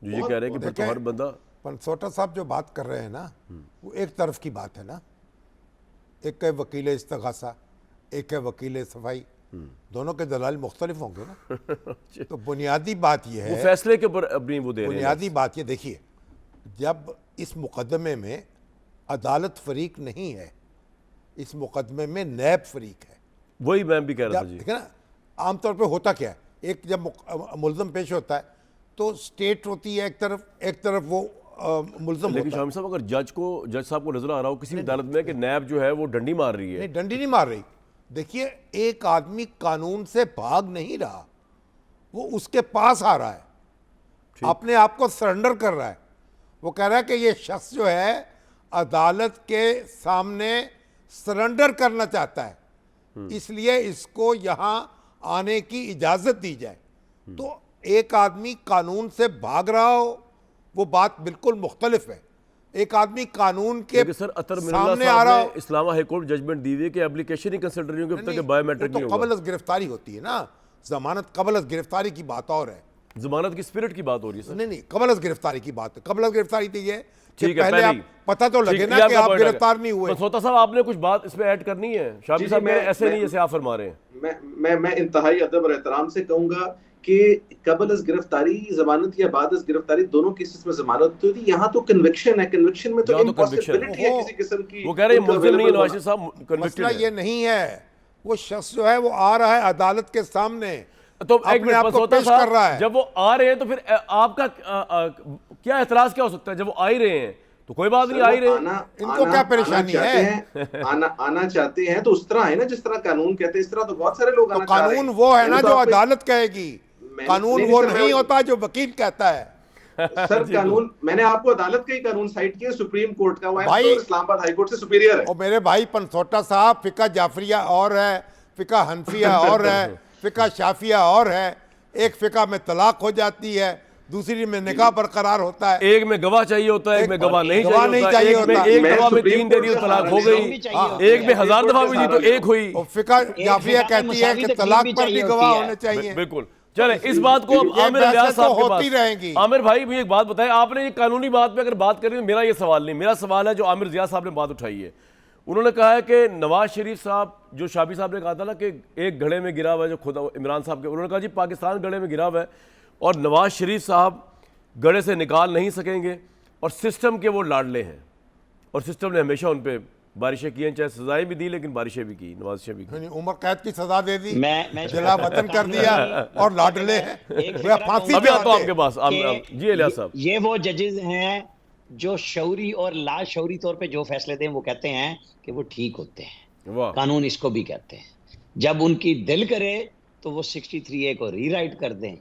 Speaker 1: जो ये कह रहे हैं कि फिर तो हर बंदा।
Speaker 3: बनसोटा साहब जो बात कर रहे हैं ना, वो एक तरफ की बात है ना, एक है वकील इस्तगासा, एक है वकील सफाई, दोनों के दलाल मुख्तलिफ होंगे ना। तो बुनियादी बात यह
Speaker 1: वो
Speaker 3: है,
Speaker 1: फैसले के ऊपर अपनी वो दे रहे हैं।
Speaker 3: बुनियादी बात ये देखिए, जब इस मुकदमे में अदालत फरीक नहीं है, इस मुकदमे में नैब फरीक है।
Speaker 1: वही मैं भी कह रहा था जी।
Speaker 3: ठीक है ना, आमतौर पे होता क्या है, एक जब मुल्ज़म पेश होता है तो स्टेट होती है एक तरफ वो मुल्ज़म
Speaker 1: लेकिन
Speaker 3: होता है।
Speaker 1: शामी साहब, अगर जज साहब को नजर आ रहा हो किसी भी अदालत में कि नैब जो है वो डंडी मार रही है,
Speaker 3: नहीं, डंडी नहीं मार रही। देखिए, एक आदमी कानून से भाग नहीं रहा, वो उसके पास आ रहा है, अपने आप को सरेंडर कर रहा है। वो कह रहा है कि ये शख्स जो है अदालत के सामने सरेंडर करना चाहता है, इसलिए इसको यहां आने की इजाजत दी जाए। तो एक आदमी कानून से भाग रहा हो, वो बात बिल्कुल मुख्तलिफ है। एक आदमी कानून के
Speaker 1: लेकिन सर अतर मिर्जा
Speaker 3: सामने आ रहा
Speaker 1: साहब
Speaker 3: हो,
Speaker 1: ने इस्लामा हाई कोर्ट जजमेंट दी हुई है कि एप्लीकेशन ही कंसिडर नहीं होगी अब तक कि बायोमेट्रिक
Speaker 3: वो
Speaker 1: नहीं
Speaker 3: तो
Speaker 1: होगा।
Speaker 3: कबल गिरफ्तारी होती है ना, जमानत कबल गिरफ्तारी की बात और है।
Speaker 1: जमानत की स्पिरिट की बात हो रही है सर।
Speaker 3: नहीं, कबल गिरफ्तारी की बात है। कबल गिरफ्तारी थी है कि
Speaker 1: ठीक है,
Speaker 3: पहले
Speaker 1: पहले
Speaker 3: आप पता तो लगे
Speaker 1: ठीक,
Speaker 3: ना
Speaker 1: ये
Speaker 3: कि
Speaker 1: आपका
Speaker 3: आप
Speaker 1: point आ
Speaker 3: गिरफ्तार
Speaker 1: गया।
Speaker 3: नहीं हुए।
Speaker 1: मनसोता साहब, आपने कुछ बात इसमें ऐड करनी है? शामी
Speaker 5: जी,
Speaker 1: साहब, मेरे
Speaker 5: मैं-
Speaker 1: ऐसे
Speaker 5: मैं-
Speaker 1: नहीं जैसे आप फरमा रहे हैं।
Speaker 5: मैं इंतहाई अदब और एहतराम से कहूंगा कि कबल अज गिरफ्तारी जमानत या बाद अज गिरफ्तारी दोनों केसेस में जमानत तो थी, यहाँ तो कन्विक्शन है, कन्विक्शन में तो
Speaker 1: यहाँ तो conviction
Speaker 5: इम्पॉसिबिलिटी है किसी किस्म की।
Speaker 1: वो कह रहे हैं
Speaker 5: उनका
Speaker 1: मुल्जिम नहीं है
Speaker 5: available
Speaker 1: नवाज
Speaker 5: होना।
Speaker 1: शरीफ साहब, कन्विक्टेड
Speaker 3: मसला
Speaker 1: है।
Speaker 3: ये नहीं है, वो शख्स जो है वो आ रहा है अदालत के सामने,
Speaker 1: तो एक
Speaker 3: अपने
Speaker 1: मिनट
Speaker 3: आप को
Speaker 1: पसौता
Speaker 3: पेश कर रहा
Speaker 1: साहब,
Speaker 3: है।
Speaker 1: जब वो आ रहे हैं तो फिर आपका क्या एतराज क्या हो सकता है? जब वो आ ही रहे हैं तो कोई बात नहीं, आ ही रहे हैं।
Speaker 3: इनको क्या परेशानी
Speaker 5: है? आना चाहते हैं तो उस तरह है ना जिस तरह कानून कहते हैं, इस तरह तो बहुत सारे लोग
Speaker 3: तो
Speaker 5: आना चाह रहे
Speaker 3: कानून
Speaker 5: हैं।
Speaker 3: वो है ना
Speaker 5: मैंने तो
Speaker 3: जो
Speaker 5: आपको-
Speaker 3: अदालत कहेगी, कानून
Speaker 5: नहीं,
Speaker 3: वो
Speaker 5: सर, मैं-
Speaker 3: नहीं होता जो वकील कहता है।
Speaker 5: सर कानून, मैंने आपको अदालत का ही कानून साइट किया, सुप्रीम कोर्ट का, वो
Speaker 3: भाई-
Speaker 5: इस्लामाबाद हाई कोर्ट से सुपीरियर है।
Speaker 3: और मेरे भाई पनसोटा साहब, फिका जाफरिया और है, फिका हनफिया और है, फिका शाफिया और है। एक फिका में तलाक हो जाती है, दूसरी में निकाह बरकरार होता है।
Speaker 1: एक में गवाह चाहिए होता है, एक में गवाह नहीं
Speaker 3: गवाह नहीं
Speaker 1: चाहिए
Speaker 3: चाहिए
Speaker 1: होता, एक
Speaker 3: होता।
Speaker 1: में एक
Speaker 5: मैं
Speaker 1: गवाह में
Speaker 5: सुप्रीम
Speaker 1: 3 दे दी तो
Speaker 5: कोर्ट से
Speaker 1: तलाक हो
Speaker 5: सहारा
Speaker 1: गई,
Speaker 5: लेता
Speaker 2: हूं।
Speaker 1: एक में 1000 दफा भी दी तो एक हुई।
Speaker 3: और फिका जाफरिया
Speaker 2: फिका में
Speaker 3: कहती है
Speaker 2: मसावी
Speaker 3: कि
Speaker 2: तकलीफ
Speaker 3: तलाक
Speaker 2: भी
Speaker 3: पर भी
Speaker 2: चाहिए
Speaker 3: गवाह
Speaker 2: होती है।
Speaker 3: होने चाहिए।
Speaker 1: बिल्कुल। चले इस बात को अब
Speaker 3: ये
Speaker 1: आमिर
Speaker 3: बहसें
Speaker 1: इलियास साहब
Speaker 3: तो
Speaker 1: के
Speaker 3: होती
Speaker 1: पास।
Speaker 3: रहेंगी।
Speaker 1: आमिर भाई मुझे एक बात बताएं, आपने ये कानूनी बात पे अगर बात करें तो मेरा ये सवाल नहीं, मेरा सवाल है जो आमिर जिया साहब ने बात उठाई है। उन्होंने कहा है कि नवाज शरीफ साहब, जो शाबी साहब ने कहा था ना कि एक घड़े में गिरा हुआ है, जो खुद इमरान साहब के, उन्होंने कहा जी पाकिस्तान घड़े में गिरा हुआ है और नवाज शरीफ साहब गड़े से निकाल नहीं सकेंगे और सिस्टम के वो लाडले हैं और सिस्टम ने हमेशा उन पर बारिशें की हैं, चाहे सजाएं भी दी लेकिन बारिशें भी की, नवाजिशें भी की।
Speaker 3: यानी उम्र कैद की सजा दे दी,
Speaker 2: मैं
Speaker 3: जिला वतन कर दिया और लाडले हैं
Speaker 2: एक
Speaker 3: वे फांसी
Speaker 1: अभी आता हूं
Speaker 3: चढ़ाते
Speaker 1: आपके पास जी इलियास साहब।
Speaker 2: ये वो जजेस हैं जो शौरी और लाशौरी तौर पे जो फैसले दें वो कहते हैं कि वो ठीक होते हैं।
Speaker 1: वाह,
Speaker 2: कानून इसको भी कहते हैं। जब उनकी दिल करे तो वो 63A को रीराइट कर दें,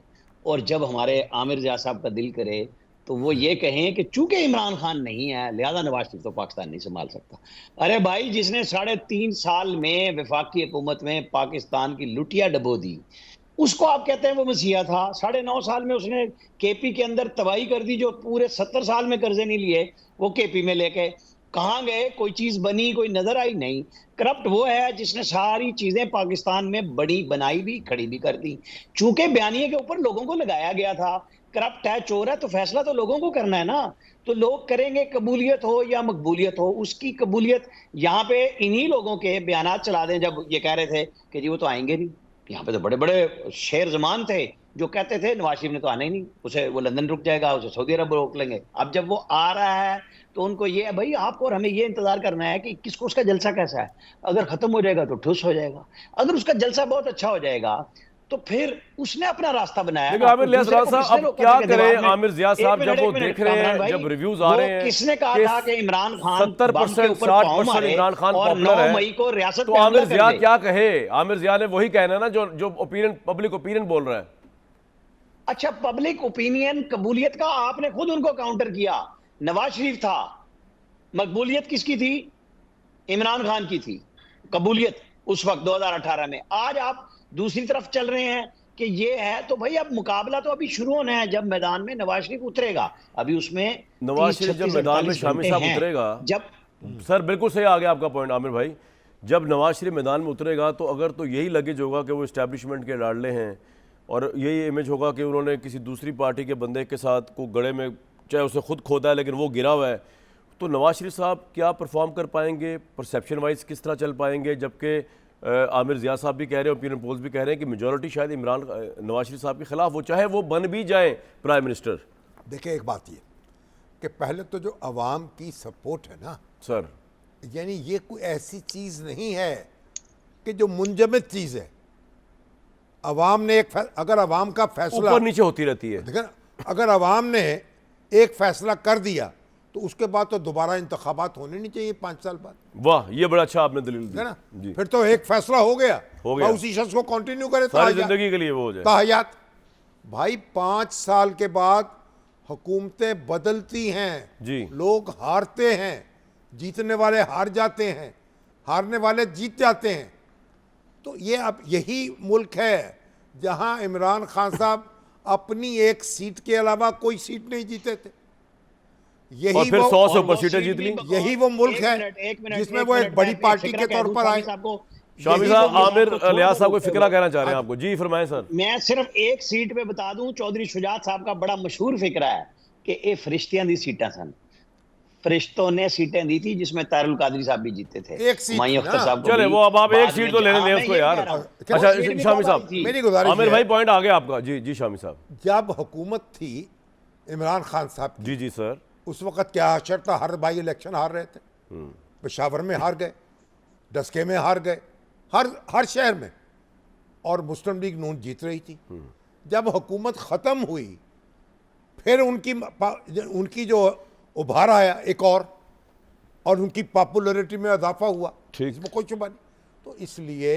Speaker 2: और जब हमारे आमिर जिया साहब का दिल करे तो वो ये कहें कि चूंकि इमरान खान नहीं है लिहाजा नवाज शरीफ तो पाकिस्तान नहीं संभाल सकता। अरे भाई, जिसने 3.5 साल में वफाकी हुकूमत में पाकिस्तान की लुटिया डबो दी, उसको आप कहते हैं वो मसीहा था। 9.5 साल में उसने केपी के अंदर तबाही कर दी, जो पूरे 70 साल में कर्जे नहीं लिए वो केपी में लेके कहाँ गए? कोई चीज बनी, कोई नजर आई नहीं। करप्ट वो है जिसने सारी चीजें पाकिस्तान में बड़ी बनाई भी, खड़ी भी कर दी। चूंकि बयानिए के ऊपर लोगों को लगाया गया था, करप्ट है, चोर है, तो फैसला तो लोगों को करना है ना। तो लोग करेंगे, कबूलियत हो या मकबूलियत हो। उसकी कबूलियत यहाँ पे इन्हीं लोगों के बयानात चला दें, जब ये कह रहे थे कि जी वो तो आएंगे नहीं। यहाँ पे तो बड़े बड़े शेर जमान थे जो कहते थे नवाज शरीफ ने तो आना ही नहीं, उसे वो लंदन रुक जाएगा, उसे सऊदी अरब रोक लेंगे। अब जब वो आ रहा है तो उनको ये है भाई, आपको और हमें ये इंतजार करना है कि किसको उसका जलसा कैसा है। अगर खत्म हो जाएगा तो ठुस हो जाएगा, अगर उसका जलसा बहुत अच्छा हो जाएगा तो फिर उसने अपना रास्ता बनाया।
Speaker 1: लेकिन आमिर इलियास साहब अब क्या करें? आमिर जिया साहब जब वो देख रहे हैं, जब रिव्यूज आ रहे हैं,
Speaker 2: किसने कहा था कि इमरान खान
Speaker 1: 70% 60% इमरान खान पॉपुलर है,
Speaker 2: 9 मई को रियासत
Speaker 1: तो
Speaker 2: पे हमला
Speaker 1: आमिर
Speaker 2: कर
Speaker 1: जिया
Speaker 2: दे।
Speaker 1: क्या कहे? आमिर जिया ने वही कहना है ना जो ओपिनियन, पब्लिक ओपिनियन बोल रहा है।
Speaker 2: अच्छा, पब्लिक ओपिनियन कबूलियत का आपने खुद उनको काउंटर किया। नवाज शरीफ था, मकबूलियत किसकी थी? इमरान खान की थी कबूलियत उस वक्त 2018 में। आज आप दूसरी तरफ चल रहे हैं कि ये है, तो भाई अब मुकाबला तो अभी शुरू होना है। जब मैदान में नवाज शरीफ उतरेगा, अभी उसमें
Speaker 1: नवाज शरीफ जब मैदान में शामी साहब उतरेगा,
Speaker 2: जब
Speaker 1: सर बिल्कुल सही आ गया आपका पॉइंट आमिर भाई, जब नवाज शरीफ मैदान में उतरेगा तो अगर तो यही लगेज होगा कि वो इस्टेब्लिशमेंट के लाडले हैं और यही इमेज होगा कि उन्होंने किसी दूसरी पार्टी के बंदे के साथ को गड़े में, चाहे उसे खुद खोदा है लेकिन वो गिरा हुआ है, तो नवाज शरीफ साहब क्या परफॉर्म कर पाएंगे? परसेप्शन वाइज किस तरह चल पाएंगे? जबकि आमिर जिया साहब भी कह रहे हैं, ओपिनियन पोल्स भी कह रहे हैं कि मेजॉरिटी शायद नवाज शरीफ साहब के खिलाफ हो, चाहे वो बन भी जाए प्राइम मिनिस्टर।
Speaker 3: देखिए एक बात ये कि पहले तो जो अवाम की सपोर्ट है ना
Speaker 1: सर,
Speaker 3: यानी ये कोई ऐसी चीज़ नहीं है कि जो मुंजमद चीज़ है। अवाम ने अगर अवाम का फैसला
Speaker 1: ऊपर नीचे होती रहती है।
Speaker 3: देखा, अगर अवाम ने एक फैसला कर दिया तो उसके बाद तो दोबारा इंतखाबात होने नहीं चाहिए 5 साल बाद,
Speaker 1: वाह, ये बड़ा अच्छा आपने दलील दी
Speaker 3: है ना।
Speaker 1: जी।
Speaker 3: फिर तो एक फैसला हो गया,
Speaker 1: हो गया।
Speaker 3: उसी शख्स को कंटिन्यू करे
Speaker 1: सारी जिंदगी के लिए वो हो जाए।
Speaker 3: ताहयात। भाई 5 साल के बाद हुकूमतें बदलती हैं
Speaker 1: जी।
Speaker 3: लोग हारते हैं, जीतने वाले हार जाते हैं, हारने वाले जीत जाते हैं। तो ये अब यही मुल्क है जहां इमरान खान साहब अपनी एक सीट के अलावा कोई सीट नहीं जीते थे।
Speaker 1: और फिर 100 से ऊपर सीटें जीत ली।
Speaker 3: यही वो मुल्क है जिसमें वो एक बड़ी पार्टी के तौर पर आए।
Speaker 1: शामी साहब, आमिर इलियास साहब कोई फिक्रा कहना चाह रहे हैं आपको? जी फरमाएं सर।
Speaker 2: मैं सिर्फ एक सीट पे बता दूं, चौधरी शुजात साहब का बड़ा मशहूर फिक्रा है कि ये फरिश्तियां दी सीटां सन। फरिश्तों ने सीटें दी थी जिसमें तारुल कादरी साहब भी जीते थे,
Speaker 3: एक सीट
Speaker 2: हुमायूं
Speaker 3: थी
Speaker 2: अख्तर
Speaker 3: ना।
Speaker 2: साहब को
Speaker 1: चले
Speaker 2: भी
Speaker 1: वो अब आप एक
Speaker 2: बाद
Speaker 1: सीट
Speaker 2: में
Speaker 1: तो लेने
Speaker 2: हाँ,
Speaker 1: दें
Speaker 2: मैं
Speaker 1: उसको
Speaker 2: ये
Speaker 1: यार।
Speaker 2: कह रहा हूं।
Speaker 1: अच्छा
Speaker 2: वो सीट भी
Speaker 1: शामी
Speaker 2: तो
Speaker 1: साहब,
Speaker 2: हमारी थी।
Speaker 3: मेरी गुजारिश
Speaker 1: आमिर
Speaker 3: है,
Speaker 1: भाई पॉइंट आ गया आपका। जी जी शामी साहब।
Speaker 3: जब हुकूमत थी इमरान खान साहब की,
Speaker 1: जी जी सर।
Speaker 3: उस वक्त क्या असर था, हर भाई इलेक्शन हार रहे थे, पेशावर में हार गए, डस्के में हार गए, हर शहर में, और मुस्लिम लीग नून जीत रही थी। जब हुकूमत ख़त्म हुई फिर उनकी जो उभार आया एक और उनकी पॉपुलैरिटी में इजाफा हुआ,
Speaker 1: ठीक।
Speaker 3: इसमें कोई शुबा नहीं। तो इसलिए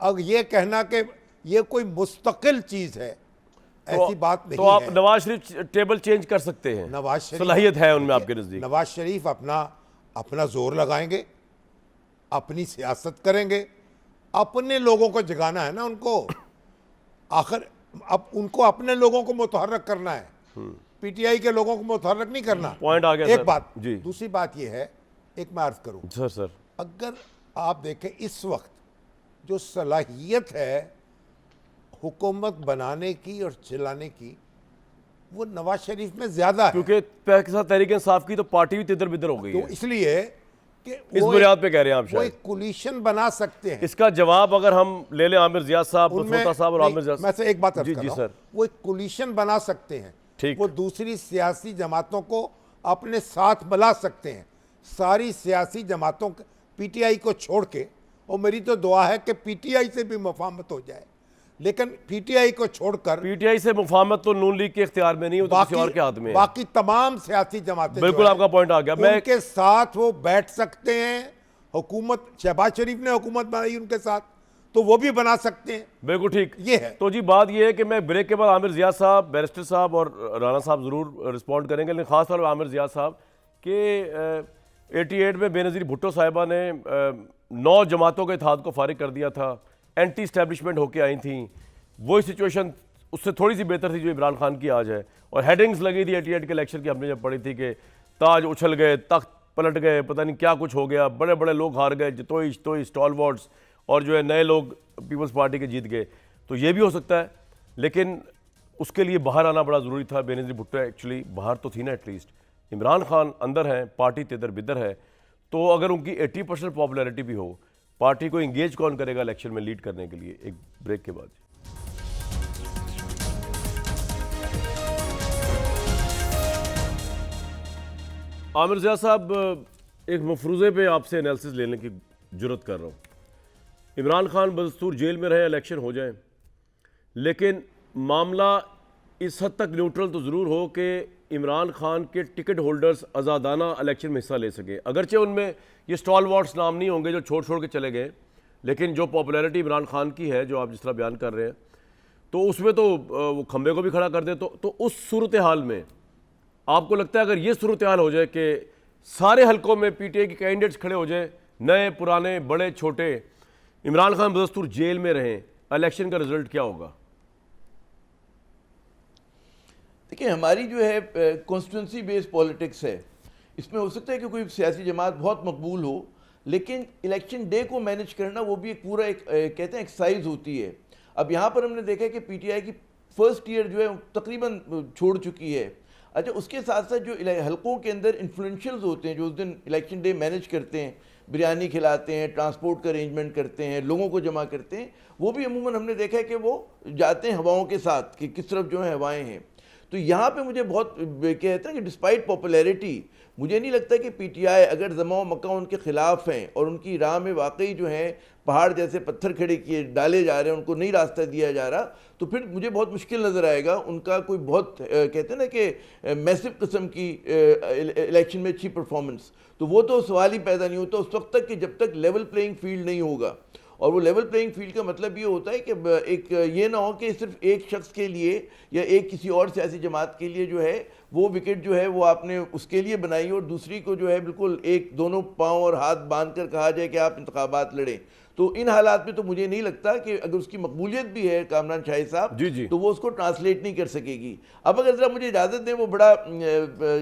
Speaker 3: अब ये कहना कि ये कोई मुस्तकिल चीज़ है, ऐसी बात नहीं
Speaker 1: तो आप
Speaker 3: है।
Speaker 1: नवाज शरीफ टेबल चेंज कर सकते हैं,
Speaker 3: नवाज शरीफ
Speaker 1: सलाहियत है उनमें आपके नजदीक?
Speaker 3: नवाज शरीफ अपना जोर लगाएंगे, अपनी सियासत करेंगे, अपने लोगों को जगाना है ना उनको। आखिर अब उनको अपने लोगों को मुतहर्रक करना है, पीटीआई के लोगों को मुतहर्रक नहीं करना।
Speaker 1: पॉइंट आ गया
Speaker 3: एक
Speaker 1: सर।
Speaker 3: बात
Speaker 1: जी
Speaker 3: दूसरी बात यह है, एक मैं अर्ज करूं,
Speaker 1: सर
Speaker 3: अगर आप देखें इस वक्त जो सलाहियत है हुकूमत बनाने की और चलाने की, वो नवाज शरीफ में ज्यादा है।
Speaker 1: क्योंकि पाकिस्तान तहरीक इंसाफ की तो पार्टी भी तिधर बिधर हो गई
Speaker 3: तो
Speaker 1: है,
Speaker 3: इसलिए कि
Speaker 1: इस बुनियाद पे कह रहे हैं आप
Speaker 3: वो
Speaker 1: शायद।
Speaker 3: एक कोलिशन बना सकते हैं।
Speaker 1: इसका जवाब अगर हम ले लें आमिर जियाद साहब,
Speaker 3: उनमें
Speaker 1: बसोता साहब और
Speaker 3: नहीं,
Speaker 1: आमिर जियाद,
Speaker 3: मैं से एक बात अर्ज
Speaker 1: जी
Speaker 3: कर
Speaker 1: जी
Speaker 3: रहा हूं,
Speaker 1: सर।
Speaker 3: वो एक कोलिशन बना सकते हैं।
Speaker 1: ठीक।
Speaker 3: वो दूसरी सियासी जमातों को अपने साथ मिला सकते हैं, सारी सियासी जमातों पीटीआई को छोड़ के। और मेरी तो दुआ है कि पीटीआई से भी मुफाहमत हो जाए, लेकिन पीटीआई को छोड़कर
Speaker 1: पीटीआई से मुफाहमत तो नून लीग के इख्तियार में नहीं, वो तो किसी और के हाथ में है।
Speaker 3: बाकी तमाम सियासी जमातें
Speaker 1: बिल्कुल
Speaker 3: जो हैं,
Speaker 1: आपका पॉइंट आ गया। मैं
Speaker 3: उनके साथ वो बैठ सकते हैं। हुकूमत, शहबाज शरीफ ने हुकूमत बनाई उनके साथ, तो वो भी बना सकते हैं।
Speaker 1: बिल्कुल ठीक
Speaker 3: ये है।
Speaker 1: तो जी बात ये है कि मैं ब्रेक के बाद आमिर जियाद साहब, बैरिस्टर साहब और राना साहब ज़रूर रिस्पॉन्ड करेंगे, लेकिन ख़ास तौर पर आमिर जियाद साहब के 88 में बेनज़ीर भुट्टो साहिबा ने 9 जमातों के इत्तेहाद को फारिग कर दिया था, एंटी इस्टेब्लिशमेंट होके आई थी। वही सिचुएशन उससे थोड़ी सी बेहतर थी जो इमरान खान की आज है, और हेडिंग्स लगी थी 88 के इलेक्शन की, हमने जब पढ़ी थी कि ताज उछल गए, तख्त पलट गए, पता नहीं क्या कुछ हो गया, बड़े बड़े लोग हार गए, जितोई स्टॉलवर्ड्स, और जो है नए लोग पीपल्स पार्टी के जीत गए। तो ये भी हो सकता है, लेकिन उसके लिए बाहर आना बड़ा ज़रूरी था। बेनज़ीर भुट्टो एक्चुअली बाहर तो थी ना, एटलीस्ट इमरान खान अंदर हैं, पार्टी तिधर बिधर है। तो अगर उनकी 80% पॉपुलैरिटी भी हो, पार्टी को इंगेज कौन करेगा इलेक्शन में लीड करने के लिए? एक ब्रेक के बाद। आमिर जियाद साहब, एक मफरूज़े पे आपसे एनालिसिस लेने की जुर्रत कर रहा हूँ। इमरान खान बदस्तूर जेल में रहे, इलेक्शन हो जाए, लेकिन मामला इस हद तक न्यूट्रल तो ज़रूर हो कि इमरान खान के टिकट होल्डर्स आज़ादाना इलेक्शन में हिस्सा ले सके। अगरचे उनमें ये स्टॉलवर्ड्स नाम नहीं होंगे जो छोड़ के चले गए, लेकिन जो पॉपुलैरिटी इमरान खान की है, जो आप जिस तरह बयान कर रहे हैं, तो उसमें तो वो खंबे को भी खड़ा कर दे। तो उस सूरत हाल में आपको लगता है अगर ये सूरत हाल हो जाए कि सारे हलकों में पीटीआई के कैंडिडेट्स खड़े हो जाए, नए पुराने बड़े छोटे, इमरान खान बदस्तूर जेल में रहें, इलेक्शन का रिजल्ट क्या होगा?
Speaker 4: देखिए, हमारी जो है कॉन्स्टिट्यूंसी बेस्ड पॉलिटिक्स है, इसमें हो सकता है कि कोई सियासी जमात बहुत मकबूल हो, लेकिन इलेक्शन डे को मैनेज करना वो भी एक पूरा कहते हैं एक्सरसाइज होती है। अब यहाँ पर हमने देखा है कि पीटीआई की फर्स्ट ईयर जो है तकरीबन छोड़ चुकी है। अच्छा, उसके साथ साथ जो हलकों के अंदर इन्फ्लुएंशियल्स होते हैं जो उस दिन इलेक्शन डे मैनेज करते हैं, बिरयानी खिलाते हैं, ट्रांसपोर्ट का अरेंजमेंट करते हैं, लोगों को जमा करते हैं, वो भी अमूमन हमने देखा है कि वो जाते हैं हवाओं के साथ कि किस तरफ जो है हवाएं हैं। तो यहाँ पे मुझे बहुत कहते हैं कि डिस्पाइट पॉपुलैरिटी, मुझे नहीं लगता कि पीटीआई अगर जमा मक्का उनके खिलाफ हैं और उनकी राह में वाकई जो है पहाड़ जैसे पत्थर खड़े किए डाले जा रहे हैं, उनको नहीं रास्ता दिया जा रहा, तो फिर मुझे बहुत मुश्किल नज़र आएगा उनका कोई बहुत कहते हैं ना कि मैसिव किस्म की इलेक्शन में अच्छी परफॉर्मेंस। तो वो तो सवाल ही पैदा नहीं होता उस वक्त तक कि जब तक लेवल प्लेइंग फील्ड नहीं होगा। और वो लेवल प्लेइंग फील्ड का मतलब ये होता है कि एक ये ना हो कि सिर्फ एक शख्स के लिए या एक किसी और सियासी जमात के लिए जो है वो विकेट जो है वो आपने उसके लिए बनाई और दूसरी को जो है बिल्कुल एक दोनों पाँव और हाथ बांध कर कहा जाए कि आप इंतखाबात लड़ें। तो इन हालात में तो मुझे नहीं लगता कि अगर उसकी मकबूलियत भी है कामरान शाही साहब
Speaker 1: जी।
Speaker 4: तो वो उसको ट्रांसलेट नहीं कर सकेगी। अब अगर ज़रा मुझे इजाज़त दें, वो बड़ा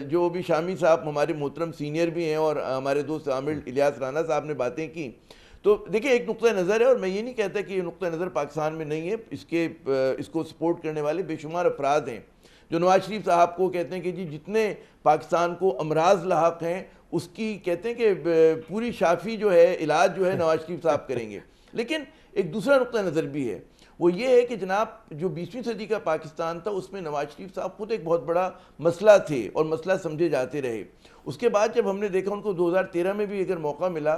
Speaker 4: जो भी शामी साहब हमारे मोहतरम सीनियर भी हैं और हमारे दोस्त आमिर इलियास राना साहब ने बातें की, तो देखिए एक नुक्ता नज़र है और मैं ये नहीं कहता कि ये नुक्ता नज़र पाकिस्तान में नहीं है, इसको सपोर्ट करने वाले बेशुमार अफराद हैं। जो नवाज शरीफ साहब को कहते हैं कि जी जितने पाकिस्तान को अमराज लाहक हैं उसकी कहते हैं कि पूरी शाफी जो है इलाज जो है नवाज शरीफ साहब करेंगे। लेकिन एक दूसरा नुक्ता नज़र भी है, वो ये है कि जनाब जो 20वीं सदी का पाकिस्तान था उसमें नवाज शरीफ साहब खुद एक बहुत बड़ा मसला थे और मसला समझे जाते रहे। उसके बाद जब हमने देखा उनको 2013 में भी अगर मौका मिला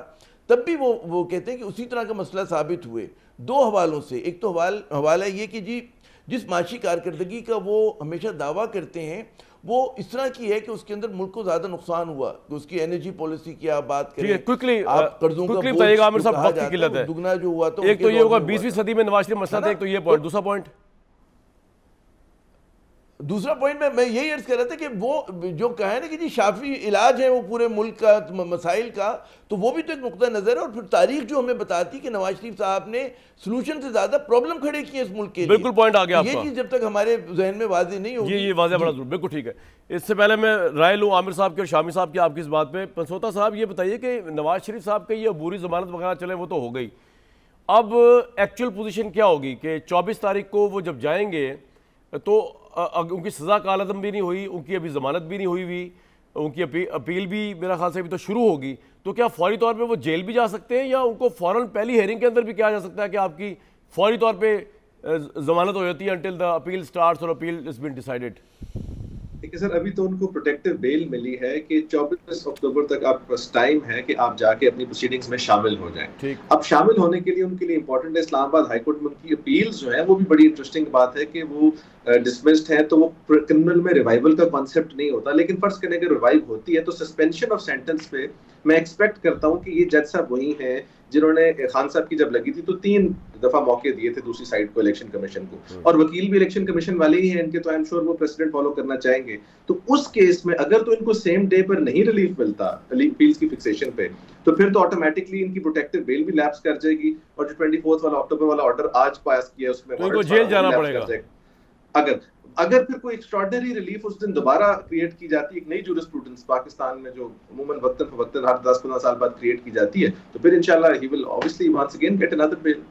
Speaker 4: तब भी वो कहते हैं कि उसी तरह का मसला साबित हुए दो हवालों से। एक तो हवाला ये कि जी जिस माशी कारकर्दगी का वो हमेशा दावा करते हैं वो इस तरह की है कि उसके अंदर मुल्क को ज्यादा नुकसान हुआ, कि उसकी एनर्जी पॉलिसी की आप बात करें,
Speaker 1: क्विकली
Speaker 4: आप कर्जों का बोझ
Speaker 1: बताइएगा आमिर साहब,
Speaker 4: कहा
Speaker 1: वक्त की
Speaker 4: जाता
Speaker 1: किल्लत है,
Speaker 4: दुगना जो हुआ तो
Speaker 1: एक तो ये होगा 20वीं सदी में नवाज शरीफ मसला था, एक तो ये पॉइंट, दूसरा पॉइंट
Speaker 4: में मैं यही अर्ज कर रहा था कि वो जो कहे ना कि जी शाफी इलाज है वो पूरे मुल्क का मसाइल का, तो वो भी तो एक नुक्ता नजर है। और फिर तारीख जो हमें बताती कि नवाज शरीफ साहब ने सलूशन से ज्यादा प्रॉब्लम खड़े किए इस मुल्क के लिए।
Speaker 1: बिल्कुल पॉइंट आ गया
Speaker 4: ये
Speaker 1: आपका,
Speaker 4: चीज जब तक हमारे जहन में वाज़ेह नहीं होगी।
Speaker 1: ये वाज़ेह बड़ा जरूर, बिल्कुल ठीक है। इससे पहले मैं राय लूँ आमिर साहब की और शामी साहब की आपकी इस बात पे। पंसोता साहब ये बताइए कि नवाज शरीफ साहब की ये अबूरी जमानत वगैरह चले वो तो हो गई, अब एक्चुअल पोजीशन क्या होगी कि 24 तारीख को वो जब जाएंगे तो उनकी सज़ा का आलम भी नहीं हुई, उनकी अभी ज़मानत भी नहीं हुई, उनकी अपील भी मेरा ख्याल से अभी तो शुरू होगी, तो क्या फौरी तौर पे वो जेल भी जा सकते हैं या उनको फ़ौरन पहली हेयरिंग के अंदर भी किया जा सकता है कि आपकी फौरी तौर पे ज़मानत हो जाती है अंटिल द अपील स्टार्ट्स और अपील इज़ बीन डिसाइडेड?
Speaker 5: देखिए सर, अभी तो उनको प्रोटेक्टिव बेल मिली है कि 24 अक्टूबर तक आपके पास टाइम है कि आप जाके अपनी प्रोसीडिंग्स में शामिल हो जाएं। अब शामिल होने के लिए उनके लिए इंपॉर्टेंट है इस्लामाबाद हाईकोर्ट में उनकी अपील्स जो है वो भी बड़ी इंटरेस्टिंग बात है कि वो डिसमिस्ड है, तो वो क्रिमिनल में रिवाइवल का कॉन्सेप्ट नहीं होता, लेकिन फर्ज करने के रिवाइव होती है तो सस्पेंशन ऑफ सेंटेंस पे मैं एक्सपेक्ट करता हूँ कि ये जज साहब वही हैं जिन्होंने खान साहब की जब लगी थी तो 3 दफा मौके दिए थे दूसरी साइड को इलेक्शन कमीशन को, और वकील भी इलेक्शन कमीशन वाले ही हैं इनके, तो आई एम श्योर वो प्रेसिडेंट फॉलो करना चाहेंगे। तो उस केस में अगर तो इनको सेम डे पर नहीं रिलीफ मिलता अपील्स की फिक्सेशन पे, तो फिर तो ऑटोमेटिकली इनकी प्रोटेक्टिव बेल भी लैप्स कर जाएगी और जो 24 वाला अक्टूबर वाला ऑर्डर आज पास किया उसमें
Speaker 1: तो इनको जेल जाना पड़ेगा।
Speaker 5: अगर फिर कोई एक्स्ट्राऑर्डिनरी रिलीफ उस दिन दोबारा क्रिएट की जाती है, एक नई जूरिस्प्रूडेंस पाकिस्तान में जो अमूमन वक्तन फवक्तन हर 10-15 साल बाद क्रिएट की जाती है, तो फिर इंशाल्लाह he will obviously once again get another bail.